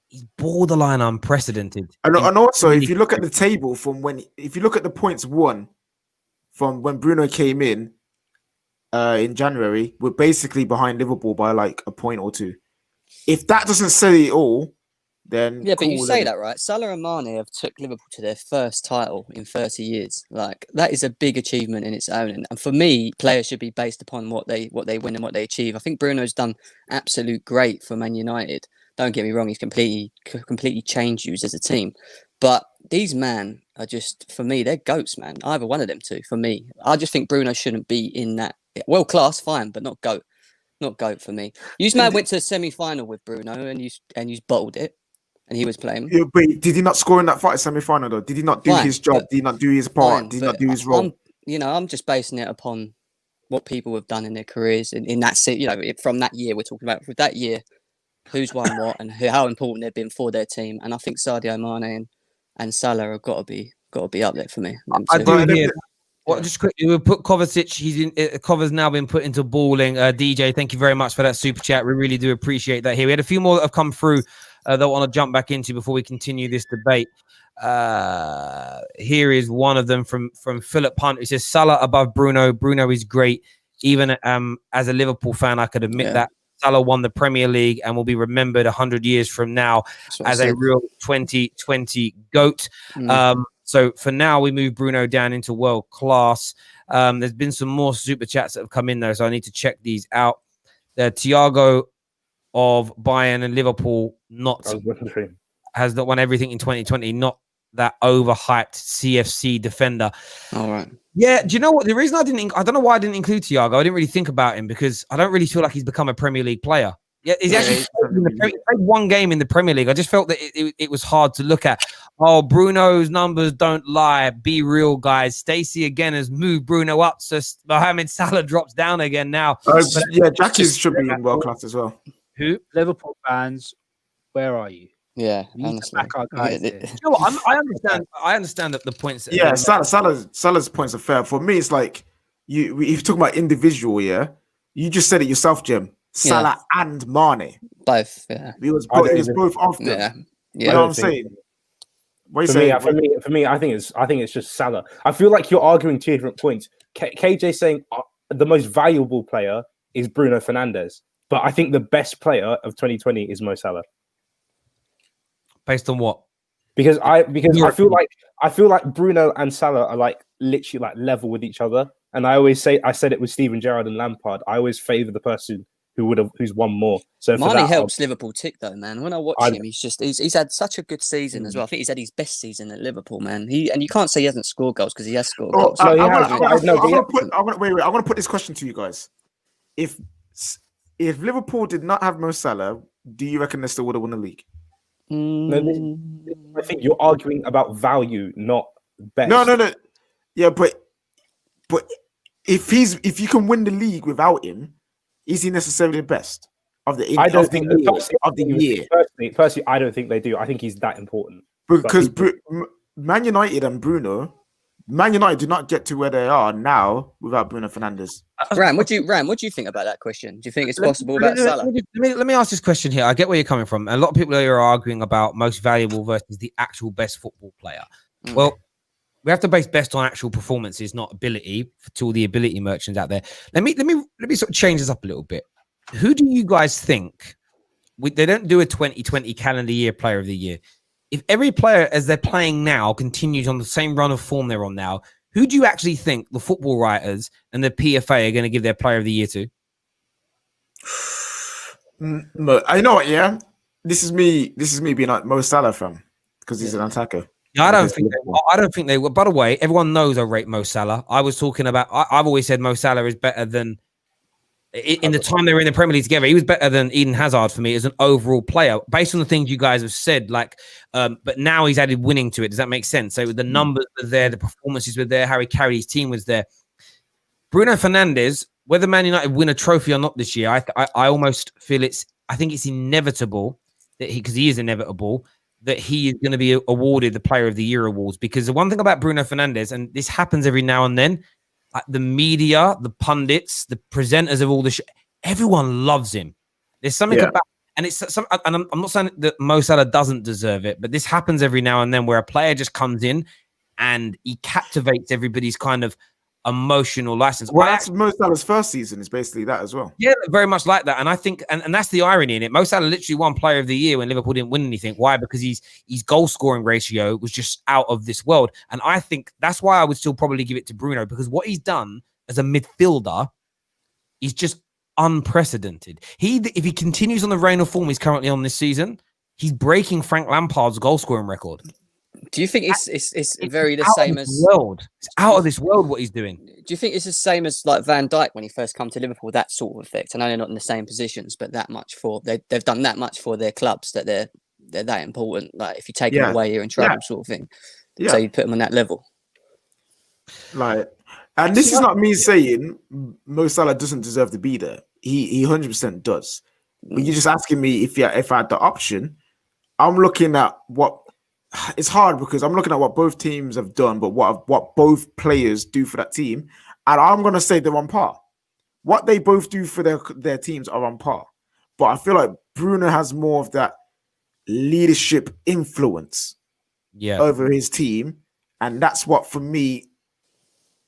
he's borderline unprecedented. And also, if you look at the table if you look at the points won from when Bruno came in January, we're basically behind Liverpool by like a point or 2. If that doesn't say it all, then but you say that, right? Salah and Mane have took Liverpool to their first title in 30 years. Like, that is a big achievement in its own. And for me, players should be based upon what they win and what they achieve. I think Bruno's done absolute great for Man United. Don't get me wrong, he's completely changed you as a team. But these men are just, for me, they're GOATs, man. Either one of them two, for me. I just think Bruno shouldn't be in that. World class, fine, but not GOAT. Not GOAT for me. You man went to a semi-final with Bruno and you bottled it. And he was playing. Yeah, but did he not score in that semi-final though? Did he not do his job? Did he not do his part? Did he not do his role? I'm just basing it upon what people have done in their careers in that from that year we're talking about. For that year, who's won what and how important they've been for their team. And I think Sadio Mane and Salah have got to be up there for me. I do hear. Well, just quickly, we'll put Kovacic. Cover's now been put into balling. DJ, thank you very much for that super chat. We really do appreciate that. Here we had a few more that have come through that I want to jump back into before we continue this debate. Here is one of them from Philip Hunt. It says Salah above Bruno. Bruno is great. Even as a Liverpool fan, I could admit that Salah won the Premier League and will be remembered 100 years from now as a real 2020 GOAT. So for now, we move Bruno down into world class. There's been some more super chats that have come in though, so I need to check these out. Thiago of Bayern and Liverpool has not won everything in 2020. Not that overhyped CFC defender. All right. Yeah. Do you know what? The reason I don't know why I didn't include Thiago. I didn't really think about him because I don't really feel like he's become a Premier League player. Yeah, he played one game in the Premier League. I just felt that it was hard to look at. Oh, Bruno's numbers don't lie. Be real, guys. Stacey again has moved Bruno up, so Mohamed Salah drops down again now. Jackie should be in world class as well. Who? Liverpool fans, where are you? Yeah, honestly. Back our guys you know what? I understand that the points. Yeah, Salah's points are fair. For me, it's like you're talking about individual. Yeah, you just said it yourself, Jim. Salah and Mane, both. Yeah, it was both of them. Yeah. You know what I'm saying? For me, I think it's just Salah. I feel like you're arguing two different points. KJ saying the most valuable player is Bruno Fernandez, but I think the best player of 2020 is Mo Salah. Based on what? Because I feel like Bruno and Salah are like literally like level with each other. And I said it with Steven Gerrard and Lampard. I always favour the person who's won more. So Mane helps Liverpool tick though, man. When I watch him, he's had such a good season as well. I think he's had his best season at Liverpool, man. And you can't say he hasn't scored goals because he has scored goals. I'm gonna put this question to you guys. If Liverpool did not have Mo Salah, do you reckon they still would have won the league? No, I think you're arguing about value, not best. No. Yeah, but if you can win the league without him, is he necessarily the best of the year? Personally, I don't think they do. I think he's that important. Because Man United and Man United do not get to where they are now without Bruno Fernandez. Ram, what do you think about that question? Do you think it's possible about Salah? Let me ask this question here. I get where you're coming from. A lot of people are arguing about most valuable versus the actual best football player. Well, we have to base best on actual performances, not ability, to all the ability merchants out there. Let me sort of change this up a little bit. Who do you guys think? They don't do a 2020 calendar year player of the year. If every player as they're playing now continues on the same run of form they're on now, who do you actually think the football writers and the PFA are going to give their player of the year to? I know what, yeah. This is me being like Mo Salah fan because he's an attacker. No, I don't think they will. By the way, everyone knows I rate Mo Salah. I was talking about. I've always said Mo Salah is better than in the time they were in the Premier League together. He was better than Eden Hazard for me as an overall player, based on the things you guys have said. But now he's added winning to it. Does that make sense? So the numbers were there, the performances were there, how he carried his team was there. Bruno Fernandez, whether Man United win a trophy or not this year, I almost feel I think it's inevitable that because he is inevitable. That he is going to be awarded the Player of the Year awards. Because the one thing about Bruno Fernandez, and this happens every now and then, the media, the pundits, the presenters of all the everyone loves him. There's something about, and I'm not saying that Mo Salah doesn't deserve it, but this happens every now and then where a player just comes in and he captivates everybody's kind of emotional license. Well, that's Mo Salah's first season is basically that as well. Yeah, very much like that. And I think, and that's the irony in it. Mo Salah literally won Player of the Year when Liverpool didn't win anything. Why? Because his goal scoring ratio was just out of this world. And I think that's why I would still probably give it to Bruno, because what he's done as a midfielder is just unprecedented. If he continues on the reign of form he's currently on this season, he's breaking Frank Lampard's goal scoring record. Do you think it's very the same as world? It's out of this world what he's doing. Do you think it's the same as like Van Dyk when he first come to Liverpool? That sort of effect. I know they're not in the same positions, but that much they've done that much for their clubs that they're that important. Like if you take them away, you're in trouble, sort of thing. So you put them on that level. Like And this is not me saying Mo Salah doesn't deserve to be there. He 100% does. But you're just asking me if I had the option. I'm looking at what it's hard because I'm looking at what both teams have done, but what both players do for that team, and I'm gonna say they're on par. What they both do for their teams are on par. But I feel like Bruno has more of that leadership influence over his team, and that's what for me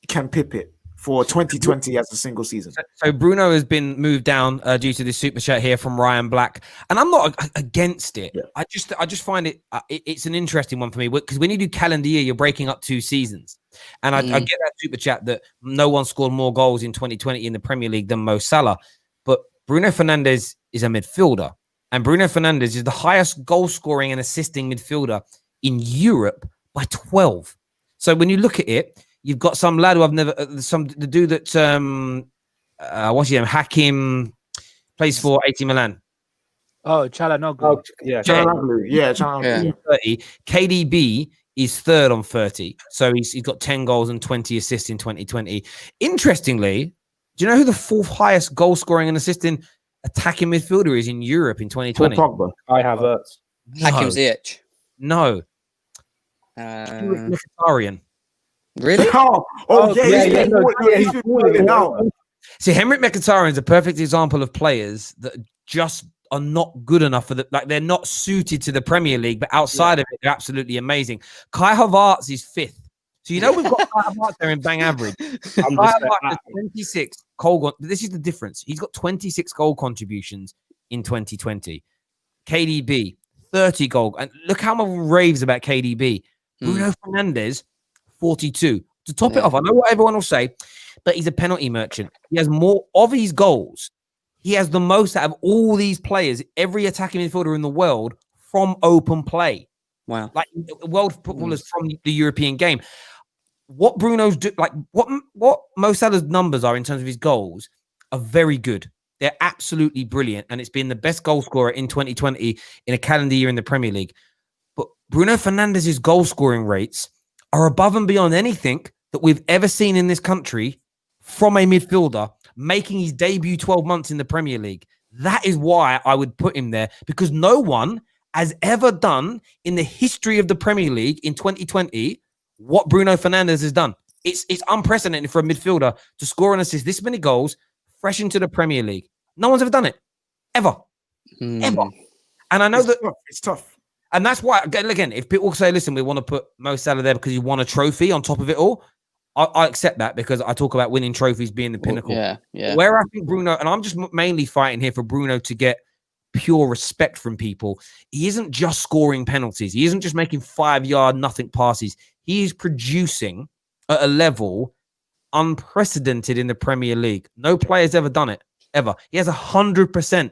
can pip it for 2020 as a single season. So Bruno has been moved down due to this super chat here from Ryan Black, and I'm not against it. Yeah. I just find it's an interesting one for me because when you do calendar year, you're breaking up 2 seasons, and I get that super chat that no one scored more goals in 2020 in the Premier League than Mo Salah, but Bruno Fernandez is a midfielder, and Bruno Fernandez is the highest goal scoring and assisting midfielder in Europe by 12. So when you look at it, you've got some lad who I've never, the dude that, what's his name? Hakim plays for AC Milan. Oh, Çalhanoğlu. Oh, yeah. Çalhanoğlu. Yeah, Çalhanoğlu. 30. KDB is third on 30. So he's got 10 goals and 20 assists in 2020. Interestingly, do you know who the 4th highest goal scoring and assisting attacking midfielder is in Europe in 2020? Pogba. I Havertz. Hakim Ziyech. No. Mkhitaryan. Really? He's falling now. See, Henrikh Mkhitaryan is a perfect example of players that just are not good enough for they're not suited to the Premier League, but outside of it, they're absolutely amazing. Kai Havertz is 5th. So, we've got Kai Havertz there in bang average. Kai Havertz has 26 goal. This is the difference. He's got 26 goal contributions in 2020. KDB, 30 goal. And look how much raves about KDB. Bruno Fernandez, 42. To top it off, I know what everyone will say, but he's a penalty merchant. He has more of his goals. He has the most out of all these players, every attacking midfielder in the world, from open play. Wow. Like world footballers from the European game. What Bruno's do, like what Mo Salah's numbers are in terms of his goals are very good. They're absolutely brilliant. And it's been the best goal scorer in 2020 in a calendar year in the Premier League. But Bruno Fernandez's goal scoring rates are above and beyond anything that we've ever seen in this country from a midfielder making his debut 12 months in the Premier League. That is why I would put him there, because no one has ever done in the history of the Premier League in 2020 what Bruno Fernandez has done. It's unprecedented for a midfielder to score and assist this many goals fresh into the Premier League. No one's ever done it. Ever. Ever. And I know it's tough. And that's why, again, if people say, listen, we want to put Mo Salah there because he won a trophy on top of it all, I accept that because I talk about winning trophies being the pinnacle. Yeah. Where I think Bruno, and I'm just mainly fighting here for Bruno to get pure respect from people. He isn't just scoring penalties. He isn't just making 5-yard nothing passes. He is producing at a level unprecedented in the Premier League. No player's ever done it, ever. He has 100%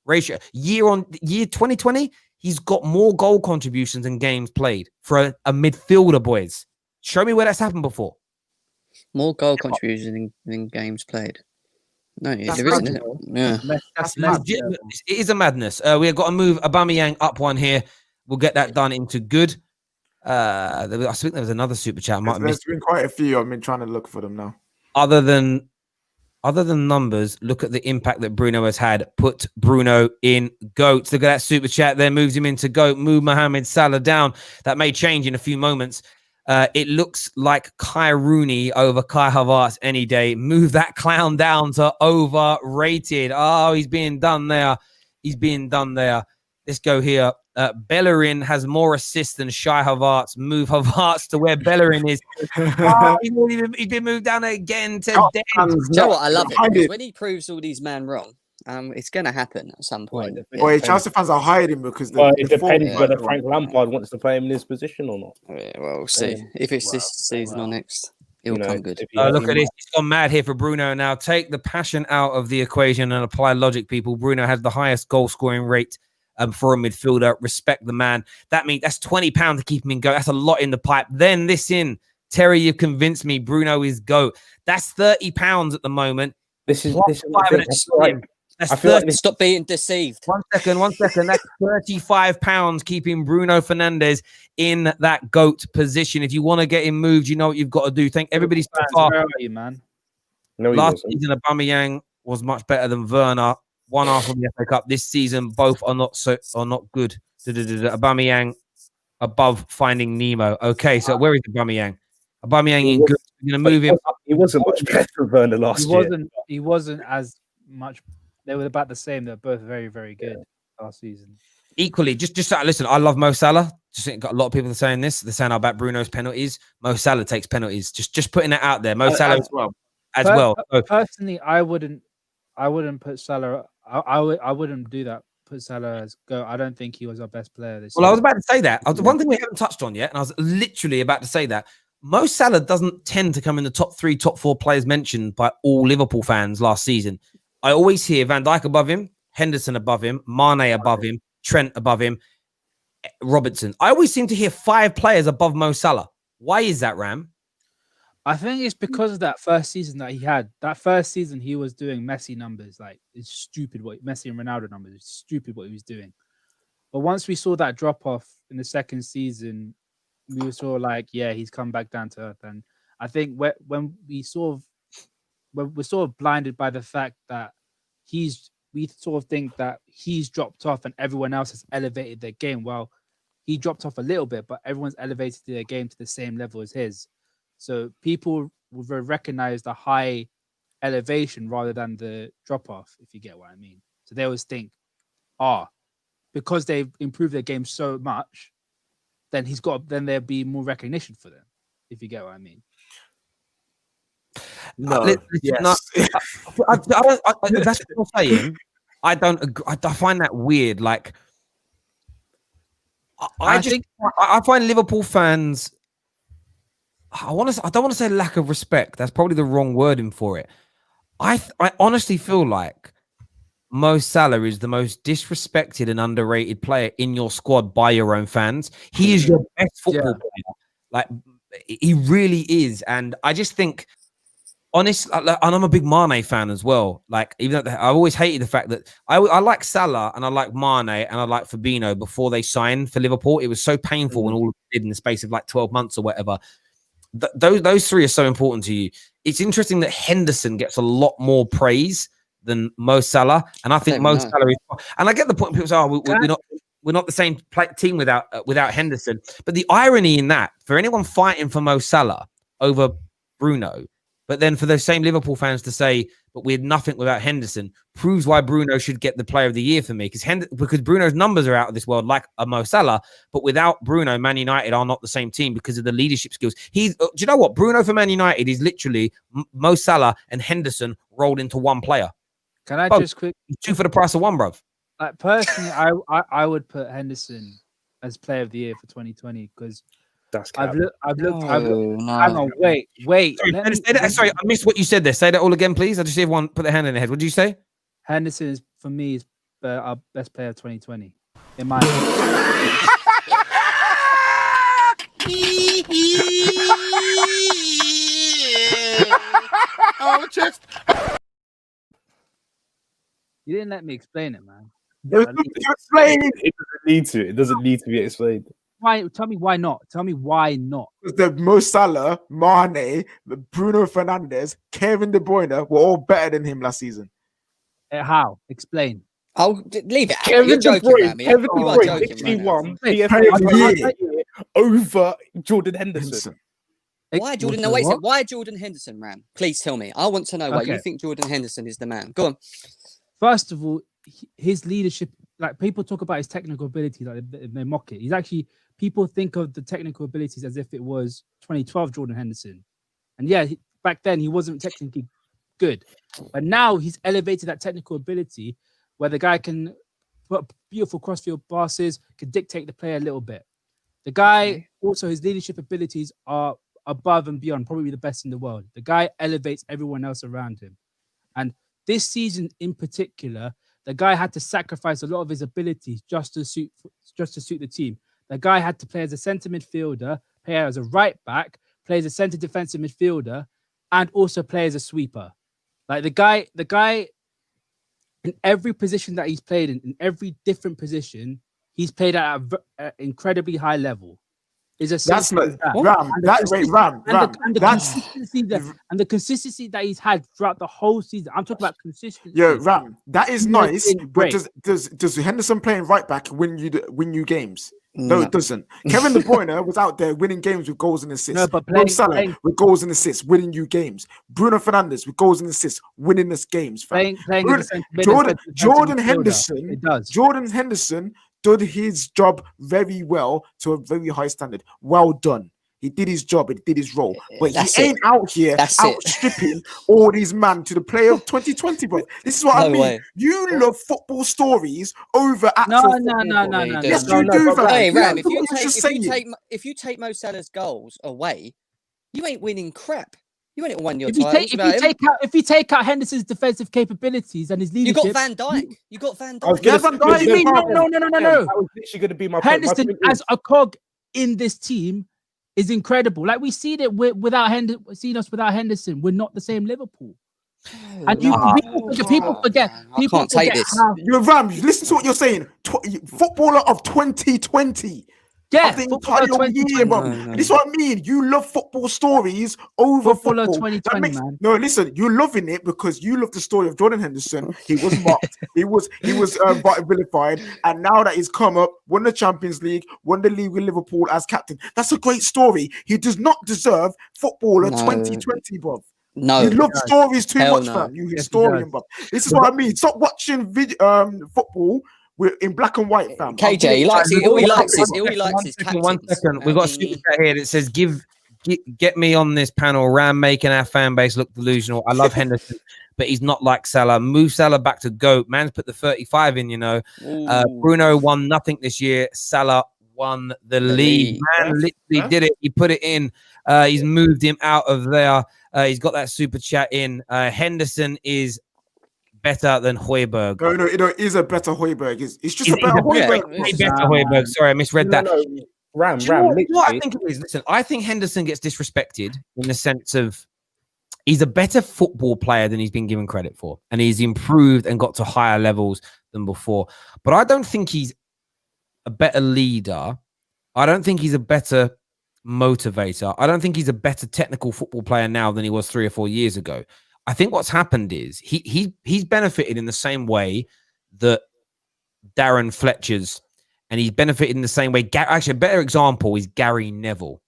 ratio. Year on year 2020, he's got more goal contributions than games played for a midfielder, boys. Show me where that's happened before. More goal contributions than games played. No, there isn't, is it? Yeah. That's legitimate. It is a madness. We have got to move Aubameyang up one here. We'll get that done into good. I think there was another super chat. There's been quite a few. I've been trying to look for them now. Other than numbers, look at the impact that Bruno has had. Put Bruno in GOAT. Look at that super chat there. Moves him into GOAT. Move Mohamed Salah down. That may change in a few moments. It looks like Kai Rooney over Kai Havertz any day. Move that clown down to overrated. Oh, he's being done there. Let's go here. Bellerin has more assists than Shai Havertz. Move Havertz to where Bellerin is. He's been moved down again to dead. You know what? I love it. Because when he proves all these men wrong, it's going to happen at some point. Well, Chelsea fans are hiding because it depends whether Frank Lampard wants to play him in this position or not. Yeah, well, we'll see. If it's this season or next, it'll come good. Look at this. He's gone mad here for Bruno. Now take the passion out of the equation and apply logic, people. Bruno has the highest goal scoring rate for a midfielder. Respect the man. That means that's £20 to keep him in GOAT. That's a lot in the pipe. Then listen, Terry, you've convinced me. Bruno is GOAT. That's £30 at the moment. This is That's I feel like this, Stop being deceived. 1 second. That's £35 keeping Bruno Fernandez in that GOAT position. If you want to get him moved, you know what you've got to do. Thank everybody so far. Where are you, man? no, he Last wasn't. season, Aubameyang was much better than Werner. One half of the FA Cup. This season, both are not good. Aubameyang above Finding Nemo. Okay, so where is Aubameyang? Aubameyang in good. You're gonna move him. He wasn't much better than Werner last year. He wasn't as much. They were about the same. They're both very, very good last season. Equally, just listen. I love Mo Salah. Just got a lot of people saying this. They're saying about Bruno's penalties. Mo Salah takes penalties. Just putting it out there. Mo Salah as well. So, personally, I wouldn't put Salah. I wouldn't do that. Put Salah as go. I don't think he was our best player this year. Well, I was about to say that. One thing we haven't touched on yet, and I was literally about to say that Mo Salah doesn't tend to come in the top 3, top 4 players mentioned by all Liverpool fans last season. I always hear Van Dijk above him, Henderson above him, Mane above him, Trent above him, Robertson. I always seem to hear 5 players above Mo Salah. Why is that, Ram? I think it's because of that first season that he had. That first season, he was doing Messi numbers. Like, it's stupid what Messi and Ronaldo numbers. It's stupid what he was doing. But once we saw that drop off in the second season, we saw like, yeah, he's come back down to earth. And I think when we're sort of blinded by the fact that we sort of think that he's dropped off and everyone else has elevated their game. Well, he dropped off a little bit, but everyone's elevated their game to the same level as his. So people will recognize the high elevation rather than the drop off, if you get what I mean. So they always think, because they've improved their game so much, then there'll be more recognition for them, if you get what I mean. No, that's what I'm saying. I don't agree. I find that weird. Like, I find Liverpool fans. I don't want to say lack of respect. That's probably the wrong wording for it. I honestly feel like Mo Salah is the most disrespected and underrated player in your squad by your own fans. He is your best football player. Like, he really is. And I just think, honestly, and I'm a big Mane fan as well. Like, even though I always hated the fact that I like Salah and I like Mane and I like Fabinho before they signed for Liverpool. It was so painful when all of it did in the space of like 12 months or whatever. Those 3 are so important to you. It's interesting that Henderson gets a lot more praise than Mo Salah, and I think Mo Salah is. And I get the point. People say, we're not the same team without Henderson." But the irony in that, for anyone fighting for Mo Salah over Bruno, but then for those same Liverpool fans to say, "But we had nothing without Henderson," proves why Bruno should get the Player of the Year for me. Because Bruno's numbers are out of this world, like a Mo Salah. But without Bruno, Man United are not the same team because of the leadership skills. Do you know what? Bruno for Man United is literally Mo Salah and Henderson rolled into one player. Can I just quick 2 for the price of 1, bruv? Like, personally, I would put Henderson as Player of the Year for 2020 because I've looked. Hang on, wait. Sorry, I missed what you said there. Say that all again, please. I just see everyone put their hand in their head. What did you say? Henderson is, for me, is our best player of 2020 in my opinion. You didn't let me explain it, man. It doesn't need to be explained. Why? Tell me why not. Tell me why not. The Mo Salah, Mane, Bruno Fernandez, Kevin De Bruyne were all better than him last season. How? Explain. I'll leave it. Kevin De Bruyne, You are joking, 61 right over Jordan Henderson. Why Jordan? No, wait. Why Jordan Henderson, Ram? Please tell me. I want to know why you think Jordan Henderson is the man. Go on. First of all, his leadership, like, people talk about his technical ability, like they mock it. He's actually, people think of the technical abilities as if it was 2012 Jordan Henderson. And yeah, back then he wasn't technically good. But now he's elevated that technical ability where the guy can put beautiful crossfield passes, can dictate the play a little bit. The guy, also his leadership abilities are above and beyond, probably the best in the world. The guy elevates everyone else around him. And this season in particular, the guy had to sacrifice a lot of his abilities just to suit the team. The guy had to play as a centre midfielder, play as a right back, play as a centre defensive midfielder, and also play as a sweeper. Like, the guy in every position that he's played in every different position, he's played at an incredibly high level. That's not Ram. Ram. The consistency that he's had throughout the whole season. I'm talking about consistency. Yeah, Ram. That is nice, but great. does Henderson playing right back win you games? No, it doesn't. Kevin De Bruyne was out there winning games with goals and assists. No, but Salah with goals and assists, winning you games. Bruno Fernandez with goals and assists, winning us games. Playing Jordan Henderson. Jordan Henderson did his job very well to a very high standard. Well done. He did his job. He did his role. But he ain't out here outstripping all these men to the player of 2020, bro. This is what I mean. Way. You love football stories over actual No. Yes, you do. Hey, Ram, if you take Mo Salah's goals away, you ain't winning crap. You ain't won your titles. If you take out Henderson's defensive capabilities and his leadership, you got Van Dyk. You got Van Dyk. What do you mean? No. That was literally going to be my point. Henderson as a cog in this team is incredible. Like we see it without Henderson, we're not the same Liverpool. And people forget. I can't take this. You're Ram. Listen to what you're saying. Footballer of 2020. Yeah, the entire year, bro. This is what I mean. You love football stories over football. 2020, man. No, listen, you're loving it because you love the story of Jordan Henderson. He was mocked. he was vilified, and now that he's come up, won the Champions League, won the league with Liverpool as captain. That's a great story. He does not deserve footballer 2020, bro. No, you love stories too much, fam. You historian, bro. This is what I mean. Stop watching football. We're in black and white, fam. KJ, he likes it. All he likes is captains. 1 second. We've got a super chat here that says, get me on this panel. Ram making our fan base look delusional. I love Henderson, but he's not like Salah. Move Salah back to GOAT. Man's put the 35 in, Bruno won nothing this year. Salah won the league. Man literally did it. He put it in. He's moved him out of there. He's got that super chat in. Henderson is better than Højbjerg. No, it is a better Højbjerg. It's just a better Højbjerg. Better Højbjerg. Sorry, I misread that. Ram. What I think it is? Listen, I think Henderson gets disrespected in the sense of he's a better football player than he's been given credit for, and he's improved and got to higher levels than before. But I don't think he's a better leader. I don't think he's a better motivator. I don't think he's a better technical football player now than he was 3 or 4 years ago. I think what's happened is he's benefited in the same way that Darren Fletcher's, and he's benefited in the same way. Actually, a better example is Gary Neville.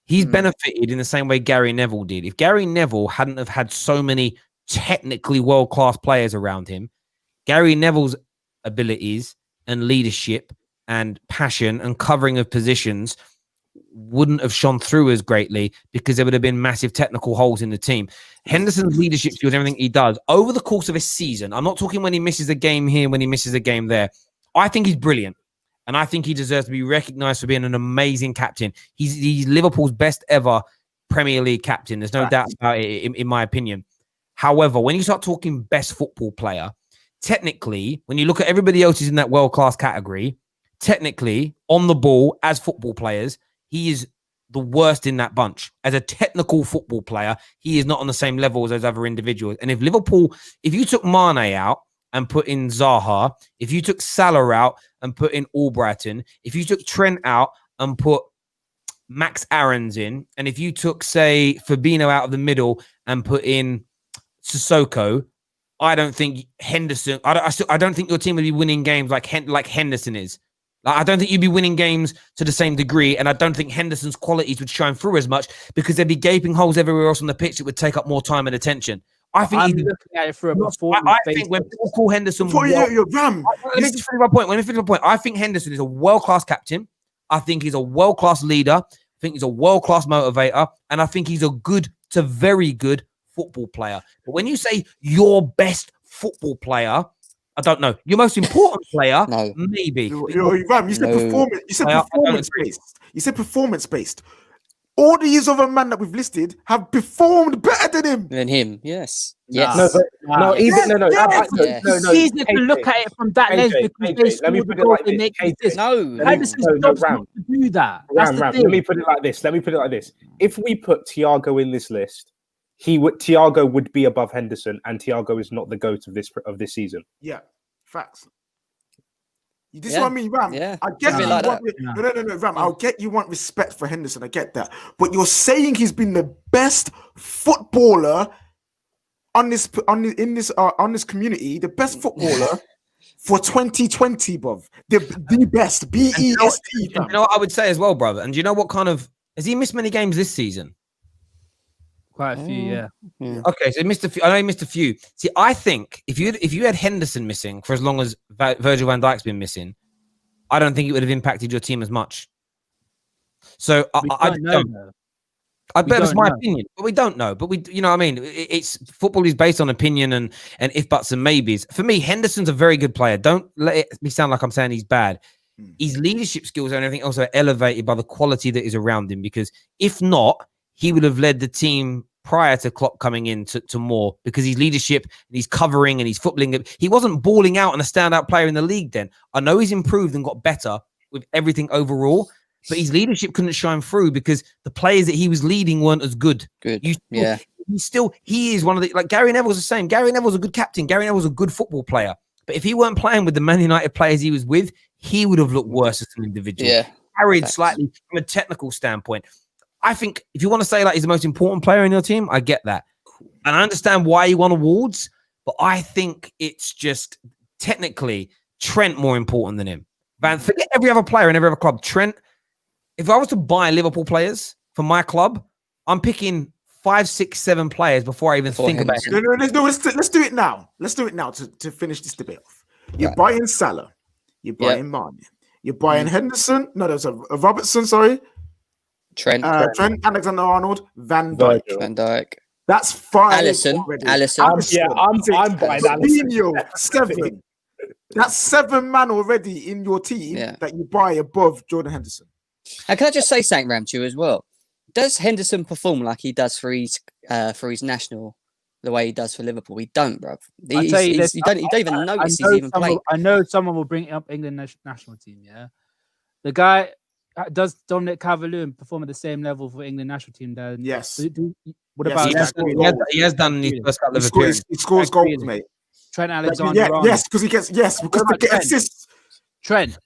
He's benefited in the same way Gary Neville did. If Gary Neville hadn't have had so many technically world-class players around him, Gary Neville's abilities and leadership and passion and covering of positions wouldn't have shone through as greatly because there would have been massive technical holes in the team. Henderson's leadership skills, everything he does over the course of a season. I'm not talking when he misses a game here, when he misses a game there. I think he's brilliant. And I think he deserves to be recognized for being an amazing captain. He's Liverpool's best ever Premier League captain. There's no doubt about it, in my opinion. However, when you start talking best football player, technically, when you look at everybody else who's in that world-class category, technically, on the ball as football players, he is the worst in that bunch. As a technical football player, he is not on the same level as those other individuals. And if you took Mane out and put in Zaha, if you took Salah out and put in Albrighton, if you took Trent out and put Max Aarons in, and if you took, say, Fabinho out of the middle and put in Sissoko, I don't think Henderson, I don't think your team would be winning games like Henderson is. I don't think you'd be winning games to the same degree, and I don't think Henderson's qualities would shine through as much because there'd be gaping holes everywhere else on the pitch that would take up more time and attention. I'm looking at it for a performance. I think when people call Henderson, Ram. Let me just finish my point. I think Henderson is a world-class captain. I think he's a world-class leader. I think he's a world-class motivator, and I think he's a good to very good football player. But when you say your best football player, I don't know. Your most important player, no. Maybe. Ram, you said performance. You said performance-based. You said performance-based. All these other men that we've listed have performed better than him. Yes. Yes. No. It's easy to look at it from that lens because let me put it like this. Ram, to do that. Ram. Let me put it like this. If we put Thiago in this list, Thiago would be above Henderson, and Thiago is not the GOAT of this season. Yeah, facts. This is what I mean, Ram. Yeah. I get you. Like No, Ram. I'll get you want respect for Henderson. I get that, but you're saying he's been the best footballer on this community, the best footballer for 2020, bruv. The best. BEST. You know what I would say as well, brother. And do you know what kind of has he missed many games this season? Quite a few, yeah. Okay, so he missed a few. I know he missed a few. See, I think if you had Henderson missing for as long as Virgil Van Dijk's been missing, I don't think it would have impacted your team as much. So I don't know. That's my opinion, but we don't know. But you know what I mean? It's football is based on opinion and if buts and maybes. For me, Henderson's a very good player. Don't let me sound like I'm saying he's bad. His leadership skills and everything else are elevated by the quality that is around him. Because if not, he would have led the team prior to Klopp coming in to more, because his leadership and he's covering and he's footballing. He wasn't balling out and a standout player in the league then. I know he's improved and got better with everything overall, but his leadership couldn't shine through because the players that he was leading weren't as good. He is one of the, like Gary Neville's the same. Gary Neville's a good captain. Gary Neville's a good football player. But if he weren't playing with the Man United players he was with, he would have looked worse as an individual. Yeah. Carried slightly from a technical standpoint. I think if you want to say like he's the most important player in your team, I get that. And I understand why he won awards, but I think it's just technically Trent more important than him. Forget every other player in every other club. Trent, if I was to buy Liverpool players for my club, I'm picking 5, 6, 7 players before I even think about it. Let's do it now. Let's do it now to finish this debate off. You're buying Salah. You're buying Mane. You're buying Henderson. No, there's a Robertson, sorry. Trent, Alexander-Arnold, Van Dijk. That's 5. Alisson. I'm buying Alisson. 7. That's 7 man already in your team that you buy above Jordan Henderson. And can I just say something, Ram, to you as well? Does Henderson perform like he does for his national, the way he does for Liverpool? He don't, bro. You don't even notice he's even playing. I know someone will bring up England national team. Yeah, the guy does Dominic Calvert-Lewin perform at the same level for England national team? Then yes. What about he has done his first couple of appearances. He scores goals, mate. Trent Alexander. Because he gets because they get assists. Trent.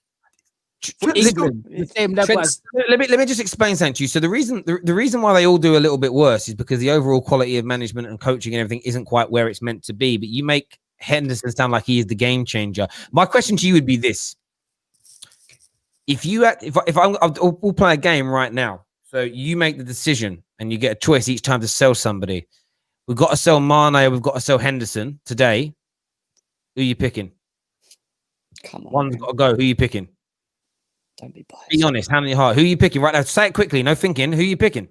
England, the same level let me just explain something to you. So the reason why they all do a little bit worse is because the overall quality of management and coaching and everything isn't quite where it's meant to be. But you make Henderson sound like he is the game changer. My question to you would be this: we'll play a game right now. So you make the decision and you get a choice each time to sell somebody. We've got to sell Mane or we've got to sell Henderson today. Who are you picking? Come on. One's got to go. Who are you picking? Don't be biased. Be honest. How many heart? Who are you picking right now? Say it quickly. No thinking. Who are you picking?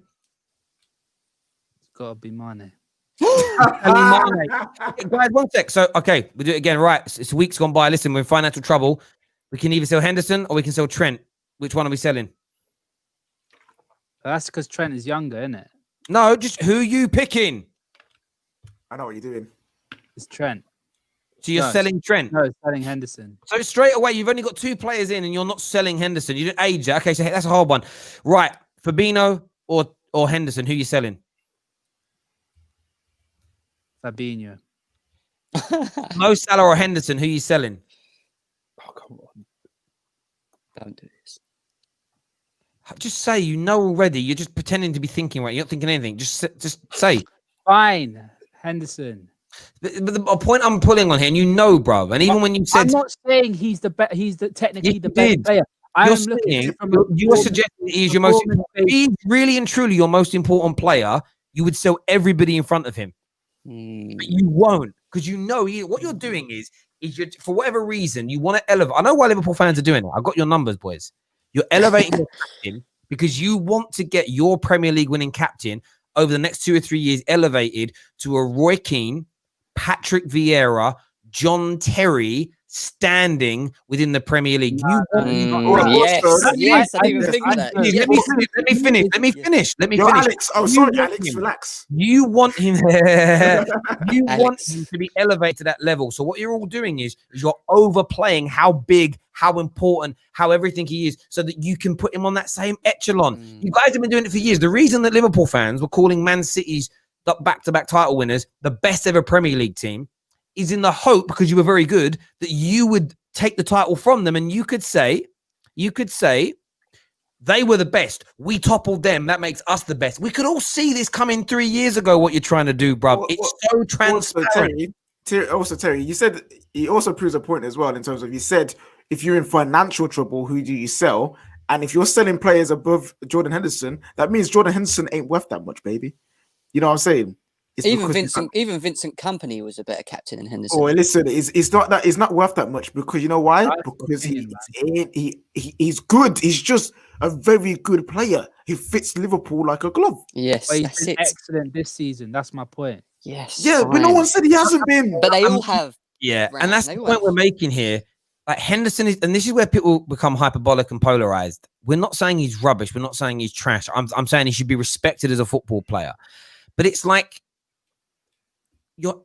It's got to be Mane. Guys, one sec. So, okay, we'll do it again. Right. It's weeks gone by. Listen, we're in financial trouble. We can either sell Henderson or we can sell Trent. Which one are we selling? That's because Trent is younger, isn't it? No, just who are you picking? I know what you're doing. It's Trent. So you're selling Trent? No, selling Henderson. So straight away, you've only got 2 players in and you're not selling Henderson. You didn't age it. Okay, so that's a hard one. Right. Fabinho or Henderson, who are you selling? Fabinho. Mo Salah or Henderson, who are you selling? Oh, come on. Don't do this. Just say you know already. You're just pretending to be thinking, right? You're not thinking anything. Just say. Fine. Henderson. The point I'm pulling on here, and you know, bro, and even when you said... I'm not saying he's technically the best player. You're suggesting he's your most... If he's really and truly your most important player, you would sell everybody in front of him. But you won't, because you know what you're doing is you're, for whatever reason, you want to elevate. I know why Liverpool fans are doing it. I've got your numbers, boys. You're elevating your captain because you want to get your Premier League winning captain over the next 2 or 3 years elevated to a Roy Keane, Patrick Vieira, John Terry standing within the Premier League. Yes, I didn't even think of that. Let me finish. Alex. Oh, sorry, Alex. Relax. You want him want him to be elevated to that level. So what you're all doing is you're overplaying how big, how important, how everything he is, so that you can put him on that same echelon. You guys have been doing it for years. The reason that Liverpool fans were calling Man City's back-to-back title winners, the best ever Premier League team, is in the hope, because you were very good, that you would take the title from them, and you could say they were the best. We toppled them. That makes us the best. We could all see this coming 3 years ago, what you're trying to do, bruv. It's so transparent. Terry, you said he also proves a point as well in terms of, you said if you're in financial trouble, who do you sell? And if you're selling players above Jordan Henderson, that means Jordan Henderson ain't worth that much, baby. You know what I'm saying? Even Vincent Kompany was a better captain than Henderson. Oh, listen, it's not worth that much, because you know why? Because he's good. He's just a very good player. He fits Liverpool like a glove. Yes, But that's he's been it. excellent this season. That's my point. Yes. Yeah, but no one said he hasn't been. But they all have. Yeah, Ryan, and that's the point we're making here. Like Henderson is, and this is where people become hyperbolic and polarized. We're not saying he's rubbish. We're not saying he's trash. I'm saying he should be respected as a football player. But it's like the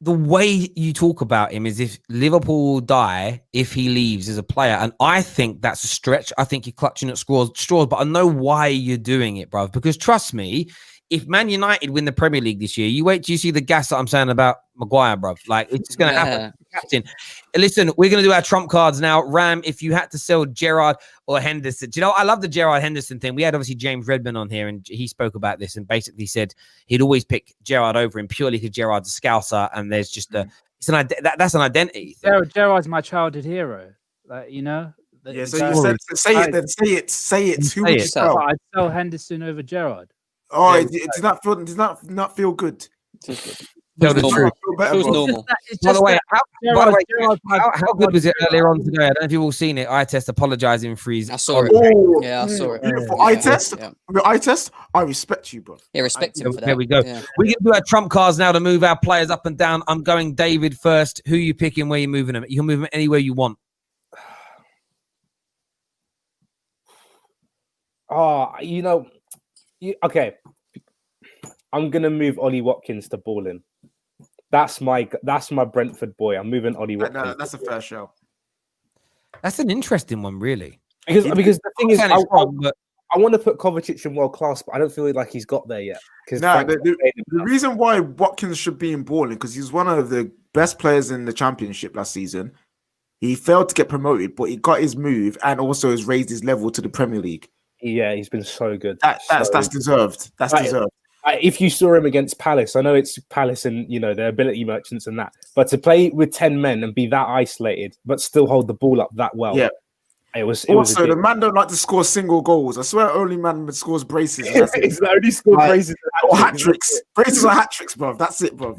way you talk about him is if Liverpool will die if he leaves as a player. And I think that's a stretch. I think you're clutching at straws, but I know why you're doing it, bro. Because trust me, if Man United win the Premier League this year, you wait till you see the gas that I'm saying about Maguire, bro. Like, it's going to happen. Captain. Listen, we're going to do our trump cards now. Ram, if you had to sell Gerrard or Henderson, do you know, I love the Gerrard Henderson thing. We had obviously James Redman on here, and he spoke about this and basically said he'd always pick Gerrard over him purely because Gerrard's a scouser, and there's just that's an identity. Gerrard's my childhood hero. Like, you know. Yeah, so you said say it then. Say it. Who would you sell? I'd sell Henderson over Gerrard. Oh, it does not feel good. Tell the truth. Feels normal. By the way, how good was it earlier on today? I don't know if you've all seen it. Eye test apologizing for his. I saw it. Oh, yeah, I saw it. Beautiful. Eye test. I respect you, bro. Yeah, respect him for that. There we go. Yeah. We can do our trump cards now to move our players up and down. I'm going David first. Who are you picking? Where are you moving them? You can move them anywhere you want. Oh, okay. I'm gonna move Ollie Watkins to balling. That's my Brentford boy. I'm moving Ollie Watkins. That's a fair show. That's an interesting one, really. Because the thing is, I want to put Kovacic in world class, but I don't feel like he's got there yet. The reason why Watkins should be in balling, because he's one of the best players in the Championship last season. He failed to get promoted, but he got his move and also has raised his level to the Premier League. Yeah, he's been so good. That's deserved. That's deserved. If you saw him against Palace, I know it's Palace and their ability merchants and that, but to play with 10 men and be that isolated, but still hold the ball up that well. Yeah, it was. The man don't like to score single goals. I swear, only man that scores braces. He's only scored braces or hat tricks. Braces or hat tricks, bro. That's it, bro.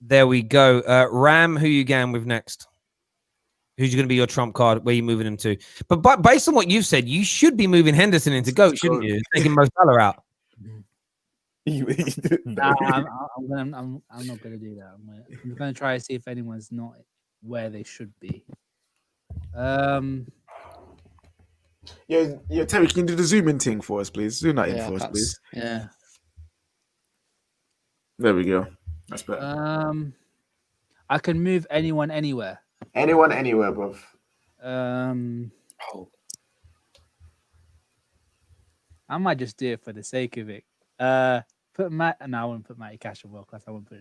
There we go. Ram, who you going with next? Who's going to be your trump card? Where are you moving him to? But based on what you've said, you should be moving Henderson into GOAT, shouldn't you? Taking Mo Salah out. I'm not going to do that. I'm going to try to see if anyone's not where they should be. Yeah, Terry, can you do the zoom in thing for us, please? Zoom that in for us, please. Yeah. There we go. That's better. I can move anyone anywhere. Anyone anywhere, bro. I might just do it for the sake of it. Put Matt. No, I wouldn't put Matty Cash in world class. I wouldn't do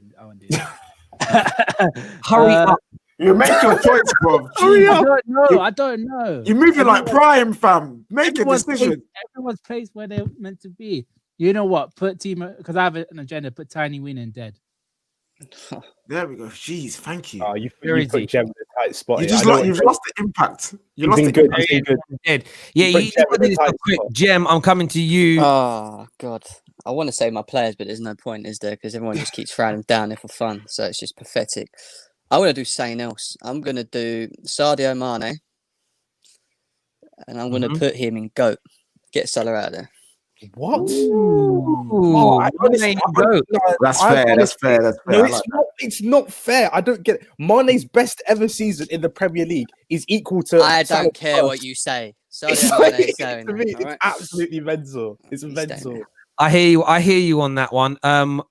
that. Hurry up! You make your choice, bro. I don't know. You're moving like Prime, fam. Make a decision. Everyone's placed where they're meant to be. You know what? Put team, because I have an agenda. Put Tiny Win in dead. There we go. Jeez, thank you. Oh, you put Gem in a tight spot. You've lost the impact. You lost the impact. Yeah, you put this up quick. Gem, I'm coming to you. Oh God, I want to say my players, but there's no point, is there? Because everyone just keeps throwing them down there for fun. So it's just pathetic. I want to do something else. I'm going to do Sadio Mane, and I'm going to put him in GOAT. Get Salah out of there. What? That's fair. No, it's not fair. I don't get it. Mane's best ever season in the Premier League is equal to. I don't care what you say. To me, it's absolutely mental. It's mental. I hear you on that one. I'm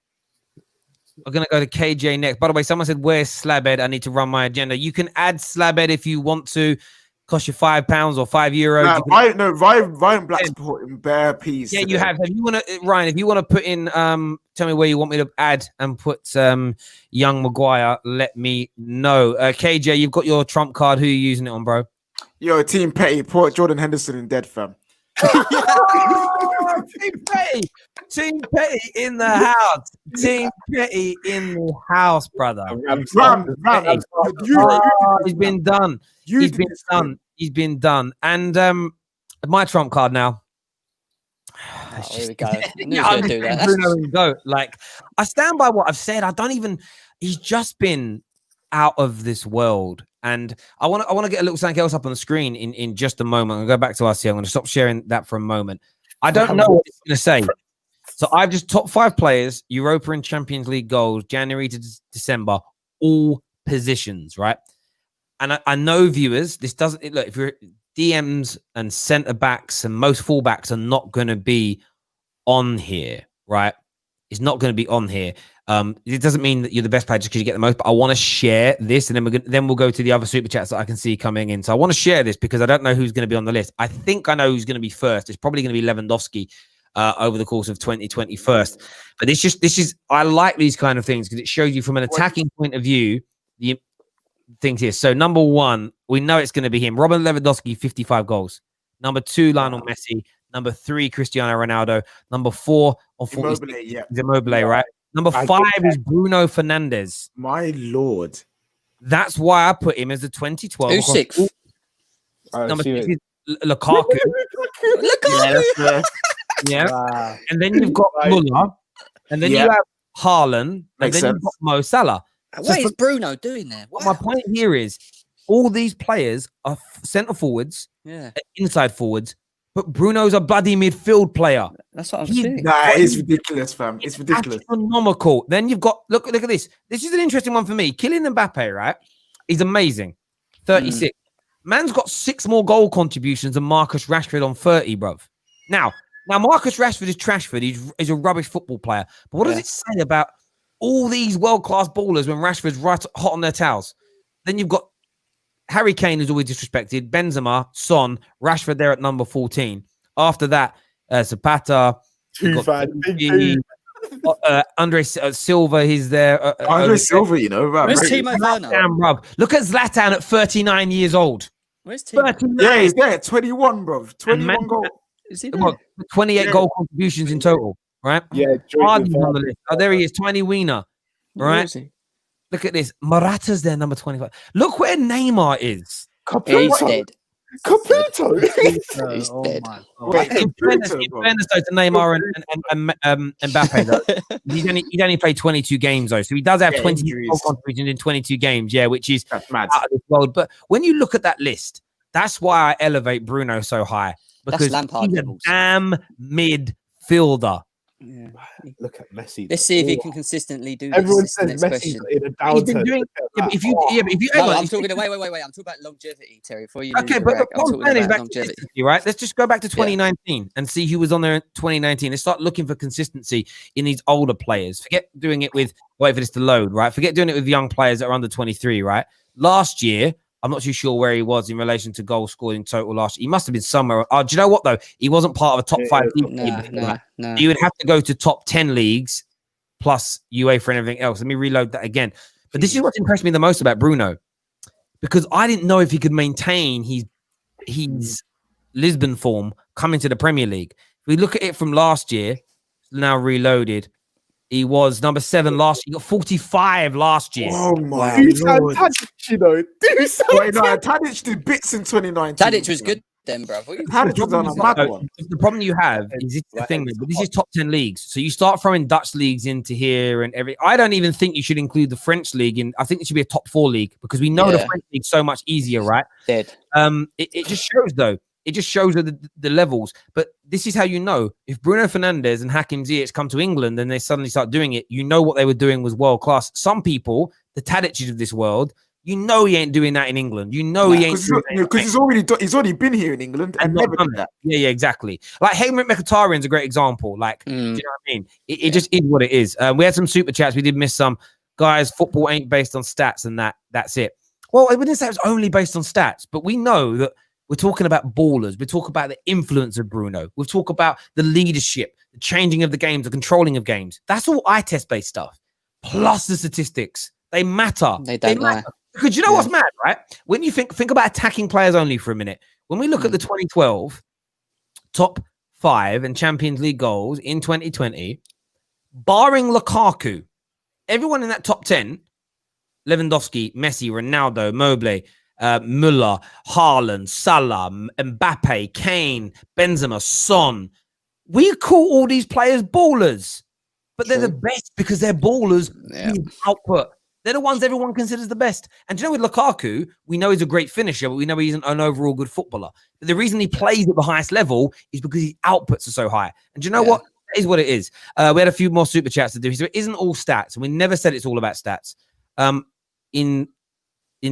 going to go to KJ next. By the way, someone said, where's Slabhead? I need to run my agenda. You can add Slabhead if you want to. cost you £5 or €5. Nah, You can- Ryan Black's put in bare peas. Yeah, today. you have. If you want to, Ryan, if you want to put in, tell me where you want me to add and put young Maguire. Let me know. KJ, you've got your trump card. Who are you using it on, bro? Yo, Team Petty, put Jordan Henderson in dead, fam. Team Petty in the house. Team Petty in the house, brother. He's been done. He's been done. And my trump card now. Here we go. I knew he was gonna do that. Bruno and goat. Like, I stand by what I've said. He's just been out of this world. And I want to get a little something else up on the screen in just a moment. I'll go back to RC. I'm going to stop sharing that for a moment. I don't know what it's going to say. So I've just top 5 players, Europa and Champions League goals, January to December, all positions, right? And I know viewers, this doesn't look, if you're DMs and centre backs and most fullbacks are not going to be on here, right? It's not going to be on here. It doesn't mean that you're the best player just because you get the most, but I want to share this, and then we'll go to the other super chats that I can see coming in. So I want to share this because I don't know who's going to be on the list. I think I know who's going to be first. It's probably going to be Lewandowski over the course of 2021. But this is I like these kind of things because it shows you from an attacking point of view the things here. So number 1, we know it's going to be him. Robert Lewandowski, 55 goals. Number 2, Lionel Messi. Number 3, Cristiano Ronaldo. Number 4, unfortunately, Immobile, right? Number 5 is Bruno Fernandez. My lord. That's why I put him as the 2012. Who's 6th? Number 6 is Lukaku. Yeah. Wow. And then you've got Muller. And then you have Haaland. And then you've got Mo Salah. What is Bruno doing there? Wow. My point here is all these players are centre forwards, inside forwards, but Bruno's a bloody midfield player. That's what I'm saying. Nah, it's ridiculous, fam. It's ridiculous. Astronomical. Then you've got look at this. This is an interesting one for me. Kylian Mbappe, right? He's amazing. 36. Man's got 6 more goal contributions than Marcus Rashford on 30, bruv. Now Marcus Rashford is Trashford. He's a rubbish football player. But what does it say about all these world-class ballers when Rashford's right hot on their towels? Then you've got Harry Kane, who's always disrespected, Benzema, Son, Rashford there at number 14. After that, Zapata, Andre Silva, he's there. Andre Silva, you know. Where's Timo Werner? Look at Zlatan at 39 years old. Where's Timo? Yeah, he's there. 21, bro. 21 goals. Is he there? 28 goal contributions in total, right? Yeah. Vardy's on the list. Oh, there he is, Tiny Wiener. Right? Look at this. Morata's there, number 25. Look where Neymar is. He's dead. Caputo. He's dead. In fairness to Neymar and Mbappe, though, he'd only played 22 games, though. So he does have 20 goal contributions in 22 games, which is mad. Out of this world. But when you look at that list, that's why I elevate Bruno so high. Because Lampard he's levels. a damn midfielder. Yeah. Look at Messi. Let's see if he can consistently do this. Everyone says Messi in a downturn. He's been doing. If you No, I'm talking. Wait. I'm talking about longevity, Terry. Before you. Okay, but the point is back to consistency, right? Let's just go back to 2019 and see who was on there in 2019. Let's start looking for consistency in these older players. Forget doing it with wait for this to load, right? Forget doing it with young players that are under 23, right? Last year, I'm not too sure where he was in relation to goals scored in total last year. He must have been somewhere. Do you know what, though? He wasn't part of a top 5 league. No. You would have to go to top 10 leagues plus UEFA and everything else. Let me reload that again. But this is what impressed me the most about Bruno, because I didn't know if he could maintain his Lisbon form coming to the Premier League. If we look at it from last year, now reloaded, he was number 7 last year. He got 45 last year. Oh my lord! Tadic did bits in 2019. Tadic was good then, bro. Tadic was on a mad one. The problem you have is it's the thing, but this is top 10 leagues. So you start throwing Dutch leagues into here and I don't even think you should include the French league in. I think it should be a top 4 league because we know the French league's so much easier, right? Dead. It just shows though. It just shows the levels. But this is how you know if Bruno Fernandez and Hakim Ziyech come to England and they suddenly start doing it, you know what they were doing was world class. Some people, the Tadics of this world, you know he ain't doing that in England. You know he ain't because he's already been here in England and never done that. Yeah, exactly. Like Henrikh Mkhitaryan is a great example. Like, do you know what I mean? It just is what it is. We had some super chats. We did miss some. Guys, football ain't based on stats and that's it. Well, I wouldn't say it's only based on stats, but we know that we're talking about ballers. We talk about the influence of Bruno. We talk about the leadership, the changing of the games, the controlling of games. That's all eye test based stuff. Plus the statistics, they matter. They don't lie. Matter. Because you know what's mad, right? When you think about attacking players only for a minute. When we look at the 2012 top 5 and Champions League goals in 2020, barring Lukaku, everyone in that top 10. Lewandowski, Messi, Ronaldo, Mobley, Müller, Haaland, Salah, Mbappe, Kane, Benzema, Son. We call all these players ballers, but they're the best because they're ballers with output. They're the ones everyone considers the best. And you know, with Lukaku, we know he's a great finisher, but we know he's an overall good footballer. But the reason he plays at the highest level is because his outputs are so high. And you know what? That is what it is. We had a few more super chats to do. So it isn't all stats. And we never said it's all about stats. In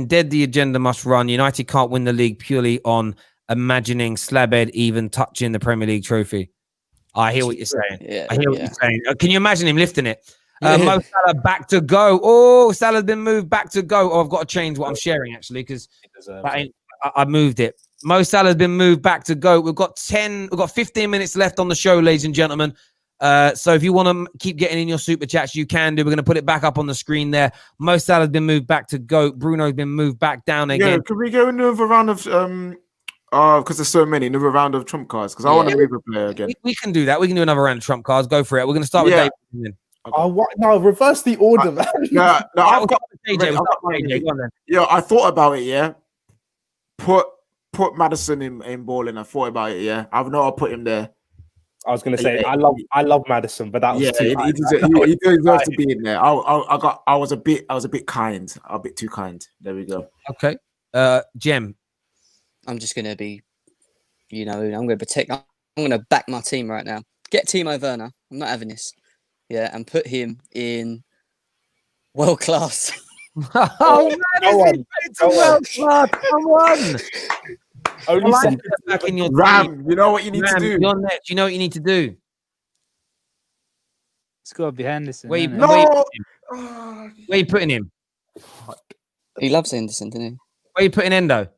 Dead the Agenda Must Run, United can't win the league purely on imagining Slabhead even touching the Premier League trophy. I hear what you're saying. I hear what you're saying. Can you imagine him lifting it? Mo Salah back to go. Oh, Salah's been moved back to go. Oh, I've got to change what I'm sharing actually because I moved it. Mo Salah's been moved back to go. We've got 15 minutes left on the show, ladies and gentlemen. So if you want to keep getting in your super chats, you can do. We're going to put it back up on the screen there. Mo Salah's been moved back to GOAT. Bruno's been moved back down again. Yeah, could we go another round of because there's so many, another round of trump cards? Because I want to move a player again. We can do that. We can do another round of trump cards. Go for it. We're going to start with David. Oh, what? No, reverse the order, man. No, I've got AJ. Yeah, I thought about it. Yeah, put Madison in balling. I thought about it. Yeah, I've not put him there. I was going to say I love Madison, but that was too he deserves to be in there. I was a bit kind, a bit too kind. There we go. Okay, Jem. I'm just going to be, I'm going to protect. I'm going to back my team right now. Get Timo Werner. I'm not having this. Yeah, and put him in world class. Oh, man, world class. Come on. Only back in your Ram, you know what you need to do. You're next. You know what you need to do. It's got to be Henderson. Where you putting him? He loves Henderson, doesn't he? Where you putting Endo?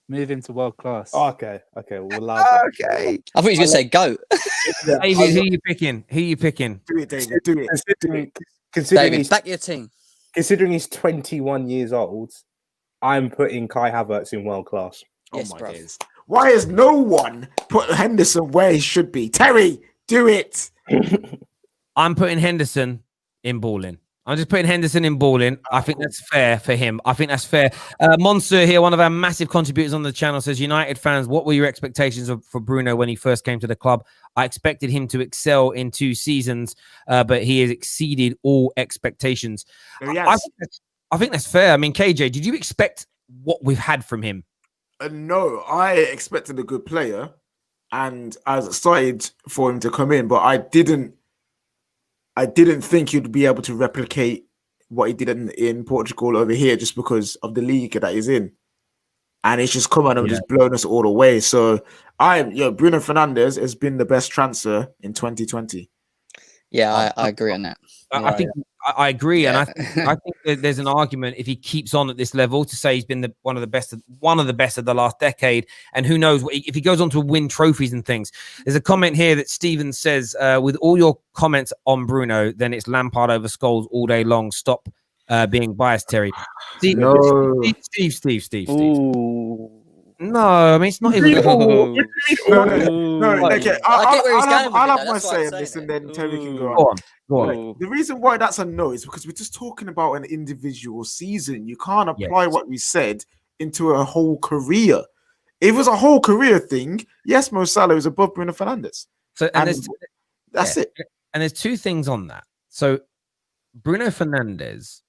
Move him to world class. Oh, okay. We'll allow that. Okay. I thought he was going to say GOAT. David, who you picking? Who you picking? Do it, David. Do it. Considering David, back your team. Considering he's 21 years old, I'm putting Kai Havertz in world class. Yes, my bro. days. Why has no one put Henderson where he should be? Terry, do it. I'm putting Henderson in balling. I'm just putting Henderson in balling. I think that's fair for him. I think that's fair. Monsieur here, one of our massive contributors on the channel, says, United fans, what were your expectations for Bruno when he first came to the club? I expected him to excel in 2 seasons, but he has exceeded all expectations. Yes. I think that's fair. I mean, KJ, did you expect what we've had from him? No, I expected a good player, and I was excited for him to come in, but I didn't think he'd be able to replicate what he did in Portugal over here just because of the league that he's in. And it's just come out and just blown us all away. So Bruno Fernandez has been the best transfer in 2020 Yeah, I agree on that. I think I agree, and I think that there's an argument if he keeps on at this level to say he's been one of the best of the last decade, and who knows if he goes on to win trophies and things. There's a comment here that Steven says, with all your comments on Bruno, then it's Lampard over Scholes all day long. Stop being biased, Terry. Steve. Ooh. No, I mean it's not even. No. Okay, I get where he's going with I'll it, have my that's why say I'm on this, saying and then Terry can go Go on. on. The reason why that's a no is because we're just talking about an individual season. You can't apply what we said into a whole career. If it was a whole career thing, yes, Mo Salah is above Bruno Fernandez. So that's it. And there's 2 things on that. So Bruno Fernandez,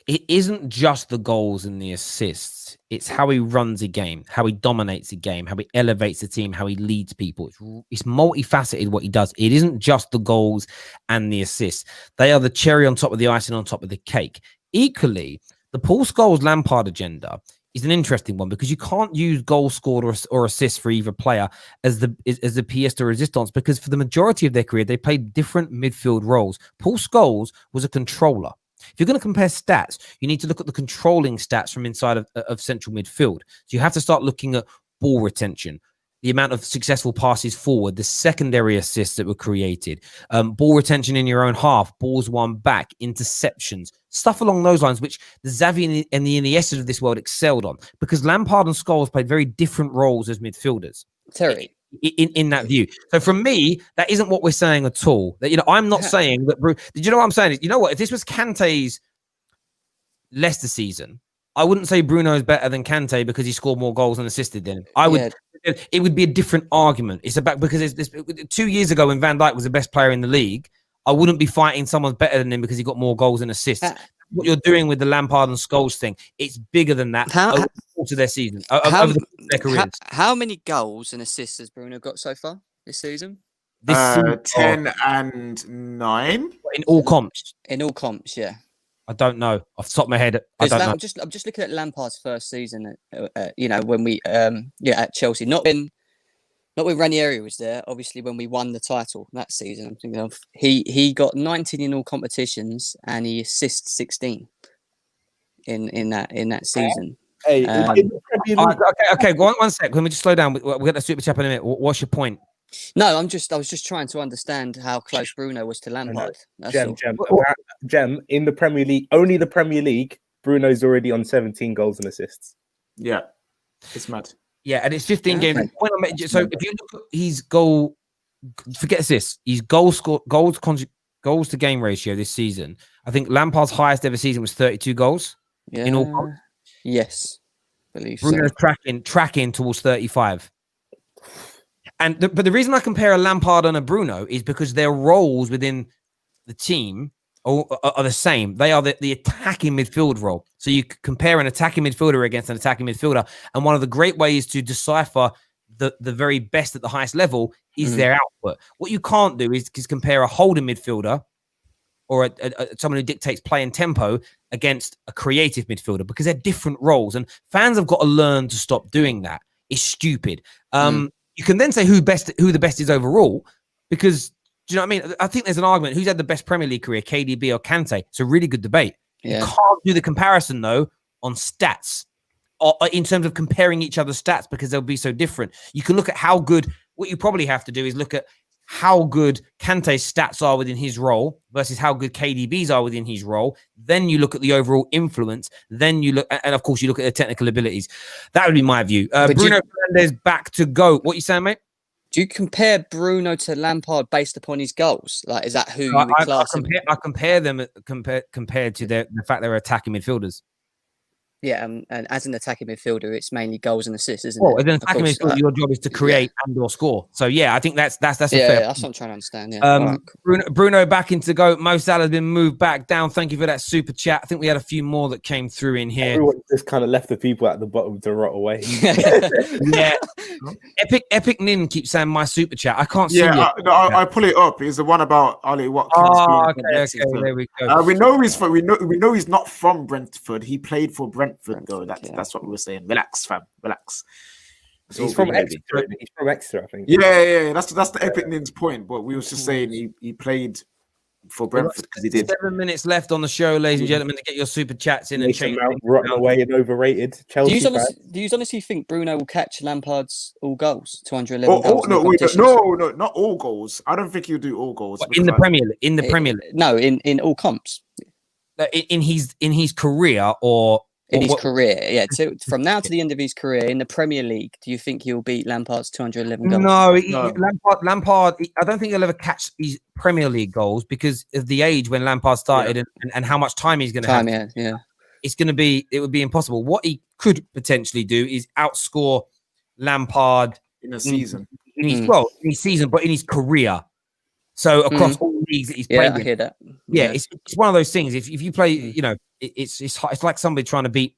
it isn't just the goals and the assists. It's how he runs a game, how he dominates a game, how he elevates the team, how he leads people. It's multifaceted what he does. It isn't just the goals and the assists. They are the cherry on top of the icing on top of the cake. Equally, the Paul Scholes Lampard agenda is an interesting one because you can't use goal scored or assist for either player as the pièce de résistance, because for the majority of their career, they played different midfield roles. Paul Scholes was a controller. If you're going to compare stats, you need to look at the controlling stats from inside of central midfield. So you have to start looking at ball retention, the amount of successful passes forward, the secondary assists that were created, ball retention in your own half, balls won back, interceptions, stuff along those lines, which the Xavi and the Iniestas of this world excelled on, because Lampard and Scholes played very different roles as midfielders. Terry. In that view. So from me, that isn't what we're saying at all. That, I'm not saying that. Did you know what I'm saying? You know what? If this was Kante's Leicester season, I wouldn't say Bruno is better than Kante because he scored more goals and assisted than him. I would. Yeah. It would be a different argument. It's about because 2 years ago when Van Dijk was the best player in the league, I wouldn't be fighting someone better than him because he got more goals and assists. What you're doing with the Lampard and Scholes thing, it's bigger than that. Over the course of their season, over their careers. How many goals and assists has Bruno got so far this season? 10 and 9 in all comps. In all comps, yeah. I don't know off the top of my head. I don't know. I'm just looking at Lampard's first season. When we at Chelsea, not when Ranieri was there. Obviously, when we won the title that season, I'm thinking of he got 19 in all competitions and he assists 16 in that season. Hey, okay. One sec. Let me just slow down. We'll get the super chat in a minute. What's your point? No, I was just trying to understand how close Bruno was to Lampard. Gem, in the Premier League, only the Premier League, Bruno's already on 17 goals and assists. Yeah, it's mad. Yeah, and it's 15 games. So if you look at his goal, forget this, his goals to game ratio this season. I think Lampard's highest ever season was 32 goals in all. Yes, believe Bruno's tracking towards 35. But the reason I compare a Lampard and a Bruno is because their roles within the team are the same. They are the attacking midfield role. So you compare an attacking midfielder against an attacking midfielder. And one of the great ways to decipher the very best at the highest level is their output. What you can't do is compare a holding midfielder or someone who dictates play and tempo against a creative midfielder because they're different roles. And fans have got to learn to stop doing that. It's stupid. You can then say who the best is overall, because do you know what I mean? I think there's an argument who's had the best Premier League career, KDB or Kante. It's a really good debate. Yeah. You can't do the comparison though on stats or in terms of comparing each other's stats because they'll be so different. You can look at how good. What you probably have to do is look at how good Kante's stats are within his role versus how good KDB's are within his role. Then you look at the overall influence. Then you look, and of course, you look at the technical abilities. That would be my view. Bruno Fernandez back to go. What you saying, mate? Do you compare Bruno to Lampard based upon his goals? Like, is that who you would class? I compare them compared to the fact they're attacking midfielders. Yeah, and as an attacking midfielder, it's mainly goals and assists, isn't it? As an attacking midfielder, your job is to create and or score. So yeah, I think that's a fair. That's what I'm trying to understand. Yeah. Bruno back into go. Mo Salah's been moved back down. Thank you for that super chat. I think we had a few more that came through in here. Everyone just kind of left the people at the bottom to rot away. Yeah. Epic Nin keeps saying my super chat. I can't see it. I pull it up. It's the one about Ali Watkins. Oh, okay. There we go. We know he's not from Brentford. He played for Brentford though. That's what we were saying. Relax, fam. Relax. He's from Exeter. He's from Exeter, I think. Yeah. That's the Epic Nin's point. But we was just saying he played for Brentford because he did. 7 minutes left on the show, ladies and gentlemen, to get your super chats in and change. Rotten away and overrated. Chelsea. Do you honestly think Bruno will catch Lampard's all goals, 211 goals? No, not all goals. I don't think he'll do all goals in the Premier League. No, in all comps. In his career or. In his career, yeah. So from now to the end of his career in the Premier League, do you think he'll beat Lampard's 211 goals? No. Lampard. I don't think he'll ever catch these Premier League goals because of the age when Lampard started and how much time he's going to have. Yeah. It would be impossible. What he could potentially do is outscore Lampard in a season. In his season, but in his career. So across all leagues that he's played. I hear that. Yeah, it's one of those things. If you play, it's like somebody trying to beat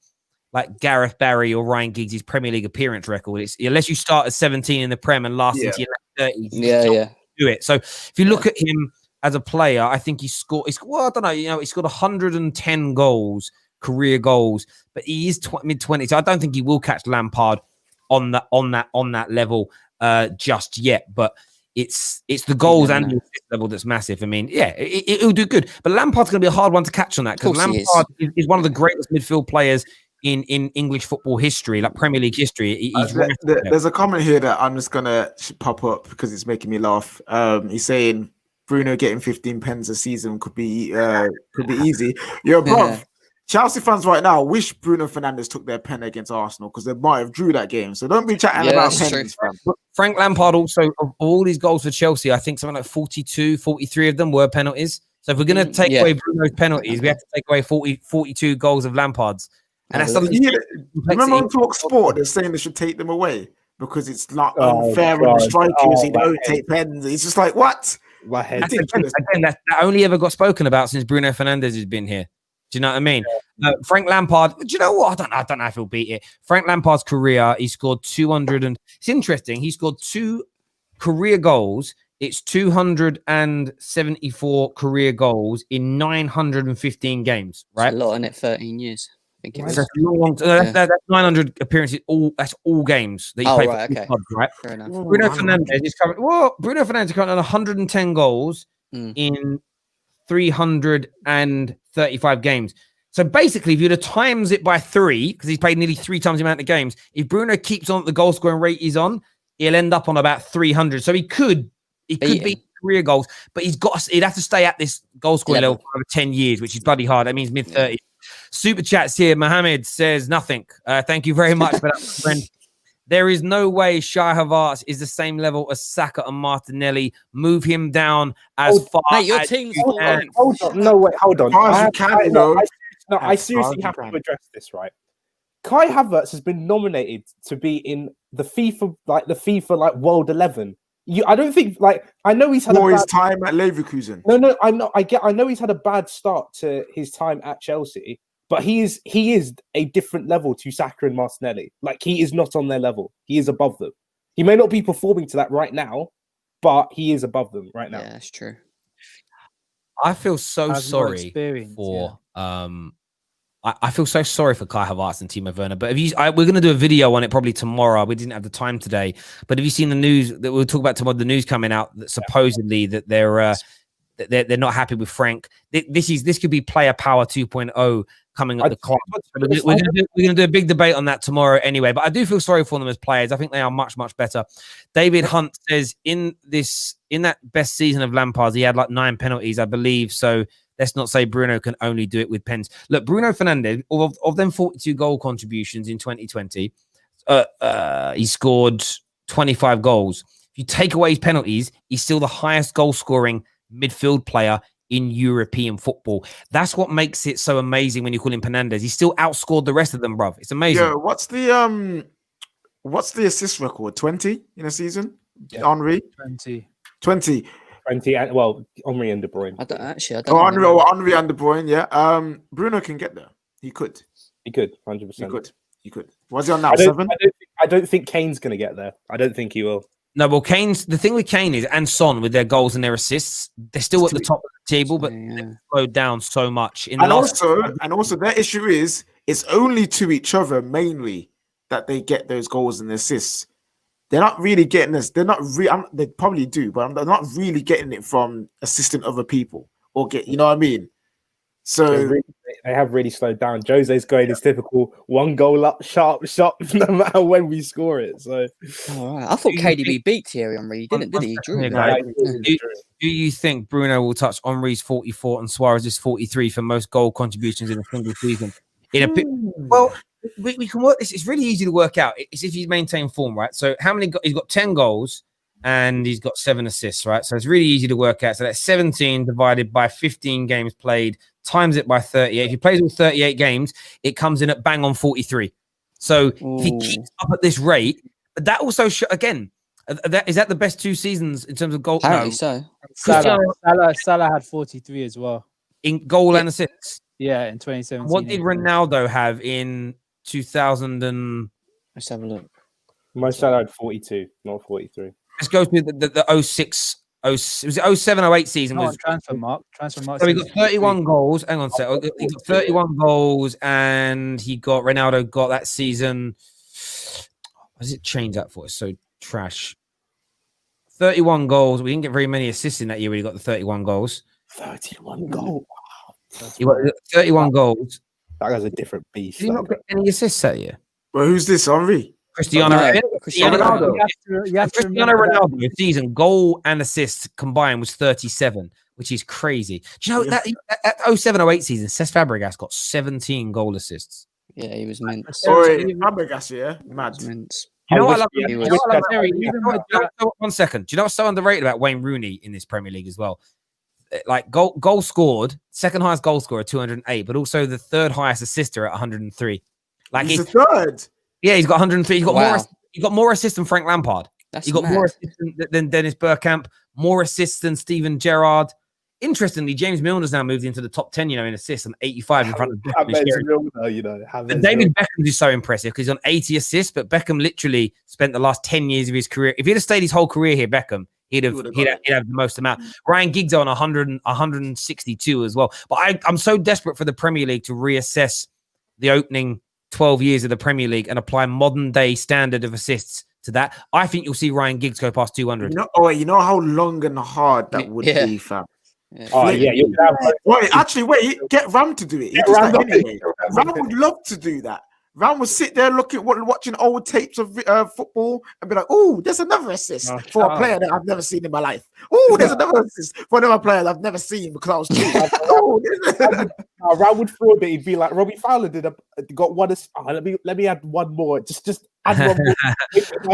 like Gareth Bale or Ryan Giggs' Premier League appearance record. It's unless you start at 17 in the Prem and last into your 30s. You do it. So if you look at him as a player, I think he scored. I don't know. He scored 110 goals, career goals, but he is mid-20s. So I don't think he will catch Lampard on that level just yet. But it's the goals and never the know. assist level that's massive. I mean, yeah, it'll do good. But Lampard's going to be a hard one to catch on that because Of course he Lampard is one of the greatest midfield players in English football history, like Premier League history. He's There's a comment here that I'm just gonna pop up because it's making me laugh. He's saying Bruno getting 15 pens a season could be easy. Yo, bro, Chelsea fans right now wish Bruno Fernandez took their pen against Arsenal because they might have drew that game. So don't be chatting about pennies, fam. Frank Lampard also, of all his goals for Chelsea, I think something like 42, 43 of them were penalties. So if we're going to take away Bruno's penalties, we have to take away 42 goals of Lampard's. And that's something. Remember on Talk Sport, they're saying they should take them away because it's not unfair on the strikers. They don't take pens. It's just like, what? Again, that only ever got spoken about since Bruno Fernandez has been here. Do you know what I mean? Frank Lampard, do you know what? I don't know if he'll beat it. Frank Lampard's career, he scored 200 and it's interesting. He scored 2 career goals. It's 274 career goals in 915 games, right? That's a lot in it, 13 years. I think it was. That's 900 appearances. That's all games that you play for clubs, right? Fair enough. Bruno Fernandez is currently on 110 goals in 335 games. So basically, if you'd have times it by 3, because he's played nearly 3 times the amount of games, if Bruno keeps on at the goal scoring rate he's on, he'll end up on about 300. So he could beat career goals, but he'd have to stay at this goal scoring level for 10 years, which is bloody hard. That means mid-30s. Super chats here. Mohammed says nothing. Thank you very much for that, friend. There is no way Shai Havertz is the same level as Saka and Martinelli. Move him down as far as your team's hold on. No, wait, hold on. I seriously have to address this, right? Kai Havertz has been nominated to be in the FIFA World 11. I don't think I know he's had his time at Leverkusen. No, I know he's had a bad start to his time at Chelsea, but he is a different level to Saka and Martinelli. Like, he is not on their level. He is above them. He may not be performing to that right now, but he is above them right now. Yeah, that's true. I feel so sorry for I feel so sorry for Kai Havertz and Timo Werner. But we're going to do a video on it probably tomorrow. We didn't have the time today. But have you seen the news that we'll talk about tomorrow? The news coming out that supposedly that they're not happy with Frank. This could be player power 2.0 coming at the club. We're going to do a big debate on that tomorrow anyway. But I do feel sorry for them as players. I think they are much, much better. David Hunt says in that best season of Lampard's, he had like 9 penalties, I believe. So let's not say Bruno can only do it with pens. Look, Bruno Fernandez, of them 42 goal contributions in 2020, he scored 25 goals. If you take away his penalties, he's still the highest goal scoring midfield player in European football. That's what makes it so amazing when you call him Fernandez. He still outscored the rest of them, bruv. It's amazing. Yeah, what's the assist record? 20 in a season? Yeah. Henry? 20. Well, Henry and De Bruyne. I don't Henry and De Bruyne, yeah. Bruno can get there. He could. 100%. He could. What's he on now? 7? I don't think Kane's going to get there. I don't think he will. No, well, the thing with Kane is, and Son with their goals and their assists, they're still at the top of the table, but they've slowed down so much. Also, their issue is it's only to each other mainly that they get those goals and assists. They're not really getting this. They're not they probably do, but they're not really getting it from assisting other people or you know what I mean? So they have really slowed down. Jose's going his typical 1 goal up, sharp, no matter when we score it. So, I thought KDB beat Thierry Henry, didn't he? Do you think Bruno will touch Henry's 44 and Suarez's 43 for most goal contributions in a single season? Well, we can work this. It's really easy to work out. It's if you maintain form, right? So how many? He's got 10 goals and he's got 7 assists, right? So it's really easy to work out. So that's 17 divided by 15 games played, times it by 38. If he plays all 38 games, it comes in at bang on 43. So if he keeps up at this rate, but that also again, is that the best 2 seasons in terms of goal? Apparently so. Salah had 43 as well in goal and assists. Yeah, in 2017. What did Ronaldo have in 2000? Let's have a look. My Salah had 42, not 43. Let's go through the 06. Was it 07, 08 season? Transfer mark. So he got 31 goals. Hang on a sec. He got 31 goals, and Ronaldo got that season. What does it change that for? It's so trash. 31 goals. We didn't get very many assists in that year when he got the 31 goals. 31 goals. He got 31 goals. That guy's a different beast. Did he not get any assists that year? Well, who's this? Henri? Cristiano Ronaldo. You have to Cristiano remember Ronaldo this season, goal and assists combined was 37, which is crazy. Do you know that 07-08 season, Cesc Fabregas got 17 goal assists. Yeah, he was meant. Sorry, Fabregas, yeah, mad. You know what I love? 1 second. Do you know what's so underrated about Wayne Rooney in this Premier League as well? Like goal scored, second highest goal scorer, 208, but also the third highest assister at 103. Like he's the third. Yeah, he's got 103. He got more assists than Frank Lampard. He got more assists than Dennis Bergkamp, more assists than Steven Gerrard. Interestingly, James Milner's now moved into the top 10, in assists and 85 in front of Beckham. David Beckham is so impressive because he's on 80 assists, but Beckham literally spent the last 10 years of his career. If he'd have stayed his whole career here, Beckham, he'd have the most amount. Ryan Giggs on 162 as well. But I'm so desperate for the Premier League to reassess the opening 12 years of the Premier League and apply modern day standard of assists to that. I think you'll see Ryan Giggs go past 200. You know how long and hard that would be, fam. Yeah. Oh yeah, wait, get Ram to do it. He does that anyway. Ram would love to do that. Ram would sit there watching old tapes of football and be like, "Oh, there's another assist for a player that I've never seen in my life. Oh, there's another assist for another player that I've never seen because I was cheap." Ram would throw a bit. He'd be like, "Robbie Fowler got one. Let me add one more. Just add one more."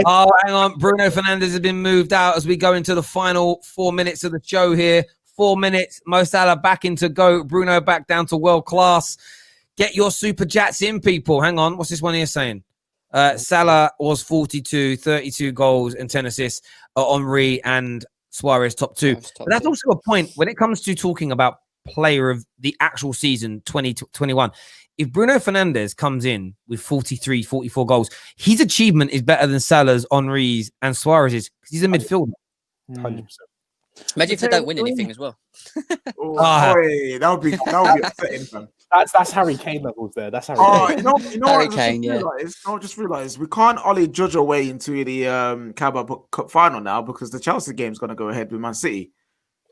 Oh, hang on. Bruno Fernandez has been moved out as we go into the final 4 minutes of the show here. 4 minutes. Mo Salah back into GOAT. Bruno back down to world class. Get your super chats in, people. Hang on. What's this one here saying? Salah was 42, 32 goals and 10 assists. Henri and Suarez top two. But that's also a point when it comes to talking about player of the actual season 2021. If Bruno Fernandez comes in with 43, 44 goals, his achievement is better than Salah's, Henri's, and Suarez's because he's a midfielder. 100%. Imagine if they don't win anything as well. That would be upsetting, fam. That's Harry Kane levels there. That's Harry Kane. You know Harry Kane, I just realised we can't Ollie judge our way into the Carabao Cup final now because the Chelsea game's going to go ahead with Man City.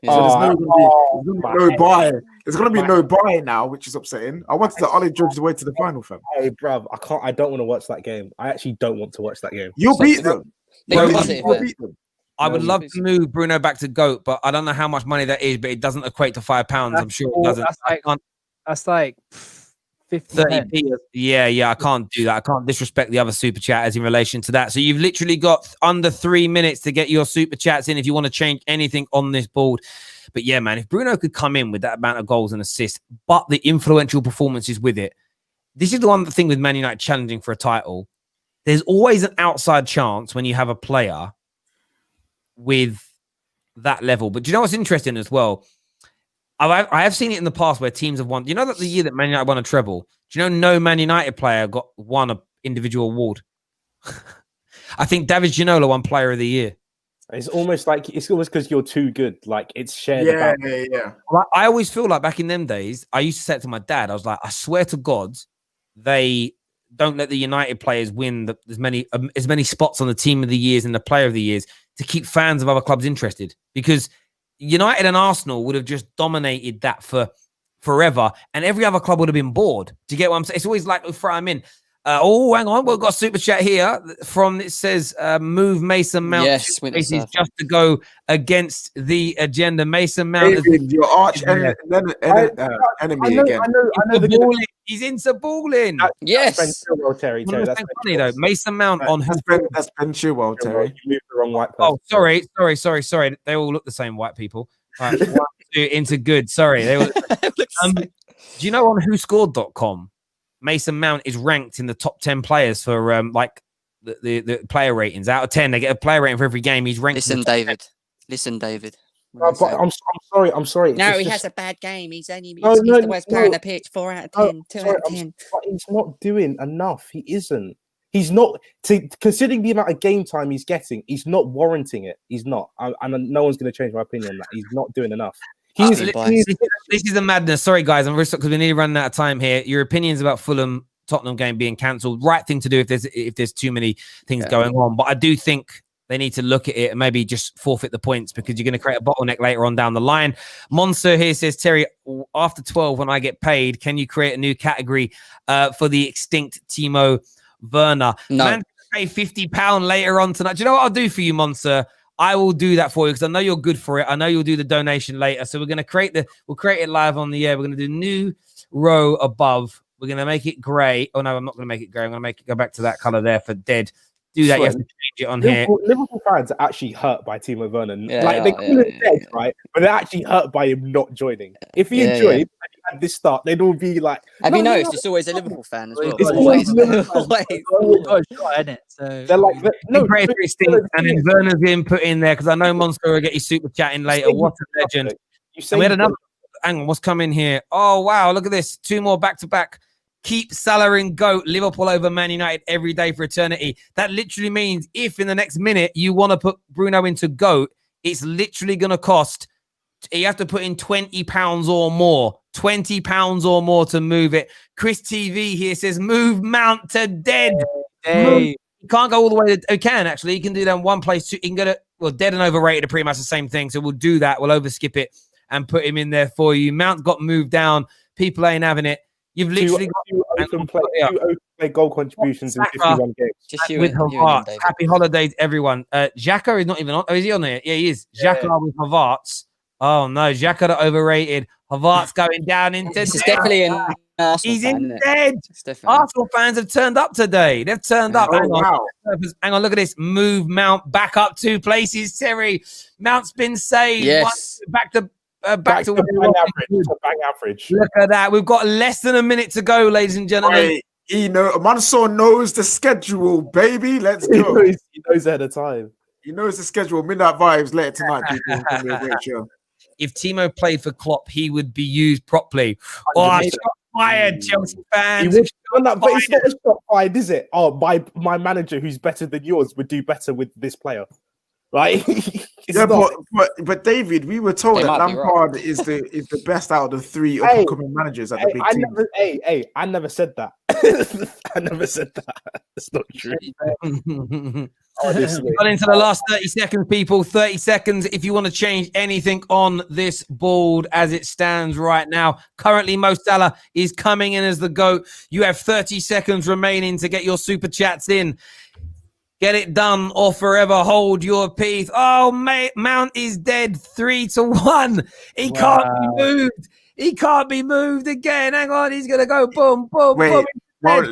So there's no buy. There's going to be no buy now, which is upsetting. I wanted to Ollie judge the way to the final, fam. Hey, bruv, I don't want to watch that game. I actually don't want to watch that game. You'll beat them. You'll beat them. I would love to move Bruno back to GOAT, but I don't know how much money that is, but it doesn't equate to £5. I'm sure it doesn't. That's like 30p. Yeah, I can't do that. I can't disrespect the other super chatters in relation to that. So you've literally got under 3 minutes to get your super chats in if you want to change anything on this board. But yeah, man, if Bruno could come in with that amount of goals and assists, but the influential performances with it, this is the one thing with Man United challenging for a title. There's always an outside chance when you have a player with that level. But do you know what's interesting as well? I have seen it in the past where teams have won. You know that the year that Man United won a treble, do you know no Man United player won an individual award? I think David Ginola won Player of the Year. It's almost because you're too good. Like it's shared. Yeah. I always feel like back in them days, I used to say it to my dad. I was like, I swear to God, they don't let the United players win as many spots on the Team of the Years and the Player of the Years to keep fans of other clubs interested, because United and Arsenal would have just dominated that for forever, and every other club would have been bored. Do you get what I'm saying? It's always like, throw them in. Hang on, we've got a super chat here from, it says, move Mason Mount. Yes, just to go against the agenda. Mason Mount, David, your arch enemy again. I know he's into balling. Yes. That's Terry. That's funny though. Mason Mount on that's Ben Chilwell, Terry. You moved the wrong white person. Oh, sorry. They all look the same, white people. All right, 1, 2, into good. Sorry. They all do you know on WhoScored.com, Mason Mount is ranked in the top 10 players for like the player ratings. Out of 10, they get a player rating for every game. He's ranked. Listen, David. But I'm sorry. No, he has a bad game. He's the worst player on the pitch. 4 out of 10, 2 out of 10. But he's not doing enough. He isn't. He's not, considering the amount of game time he's getting, he's not warranting it. He's not. And no one's going to change my opinion on that. He's not doing enough. This is the madness. Sorry, guys. I'm because we need to run out of time here. Your opinions about Fulham Tottenham game being cancelled. Right thing to do if there's too many things going on. But I do think they need to look at it and maybe just forfeit the points because you're going to create a bottleneck later on down the line. Monster here says, Terry, after 12, when I get paid, can you create a new category for the extinct Timo Werner? No. Man, pay £50 later on tonight. Do you know what I'll do for you, Monster? I will do that for you because I know you're good for it. I know you'll do the donation later. So we're going to we'll create it live on the air. We're going to do new row above. We're going to make it grey. Oh, no, I'm not going to make it grey. I'm going to make it go back to that color there for dead. Do that. You have to change it on here. Liverpool fans are actually hurt by Timo Werner. Yeah, they call it dead, right? But they're actually hurt by him not joining. If he enjoyed and he had this start, they'd all be like, have you noticed it's always a Liverpool fan as well? It's Always. So they're like, no, and then Werner's being put in there because I know Monster will get you super chatting later. What a legend. And we had another. Hang on, what's coming here? Oh, wow. Look at this. 2 more back-to-back. Keep Salah in GOAT, Liverpool over Man United every day for eternity. That literally means if in the next minute you want to put Bruno into GOAT, it's literally going to cost, you have to put in £20 or more. £20 or more to move it. Chris TV here says, move Mount to dead. You can't go all the way to, you can actually. You can do that in one place. You can go to, well, dead and overrated are pretty much the same thing. So we'll do that. We'll overskip it and put him in there for you. Mount got moved down. People ain't having it. You've literally got two open play goal contributions in 51 games. Just you with and Havartz. David. Happy holidays, everyone. Xhaka is not even on. Oh, is he on there? Yeah, he is. Xhaka with Havartz. Oh no, Xhaka overrated. Havartz going down into. This is definitely an Arsenal He's fan, in isn't it? dead. It's definitely. Arsenal fans have turned up today. They've turned up. Oh, Hang on. wow. Hang on. Look at this. Move Mount back up 2 places. Terry. Mount's been saved. Yes. Back to bang average. Look at that. We've got less than a minute to go, ladies and gentlemen. Mansour knows the schedule, baby. Let's He go. knows ahead of time. He knows the schedule. Midnight Vibes later tonight, people. It's gonna be a great show. If Timo played for Klopp, he would be used properly. Oh, shot fired, Chelsea fans. But it's not a shot fired, is it? Oh, my manager, who's better than yours, would do better with this player, right? Yeah, but David, we were told They that might be Lampard is the best out of the 3 up-and-coming managers at the big team. I never said that. I never said that. That's not true. Honestly. Got into the last 30 seconds, people. 30 seconds. If you want to change anything on this board as it stands right now, currently Mo Salah is coming in as the GOAT. You have 30 seconds remaining to get your super chats in. Get it done or forever hold your peace. Oh, mate, Mount is dead 3-1. He can't be moved. He can't be moved again. Hang on, he's gonna go boom, boom, Wait, boom.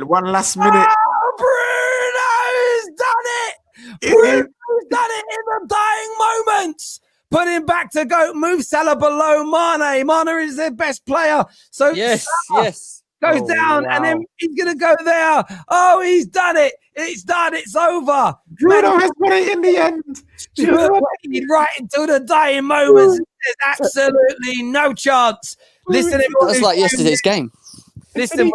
one last minute. Oh, Bruno's done it. Bruno's done it in the dying moments. Put him back to GOAT. Move Salah below Mane. Mane is their best player. So Yes, Salah yes. goes down, and then he's gonna go there. Oh, he's done it. It's done. It's over. Bruno has got it in the end. Right into the dying moments. There's absolutely no chance. Listen, That's like yesterday's game. Listen,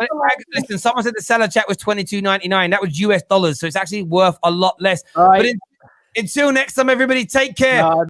someone said the Salah chat was $22.99. That was US dollars, so it's actually worth a lot less. Right. But until next time, everybody, take care.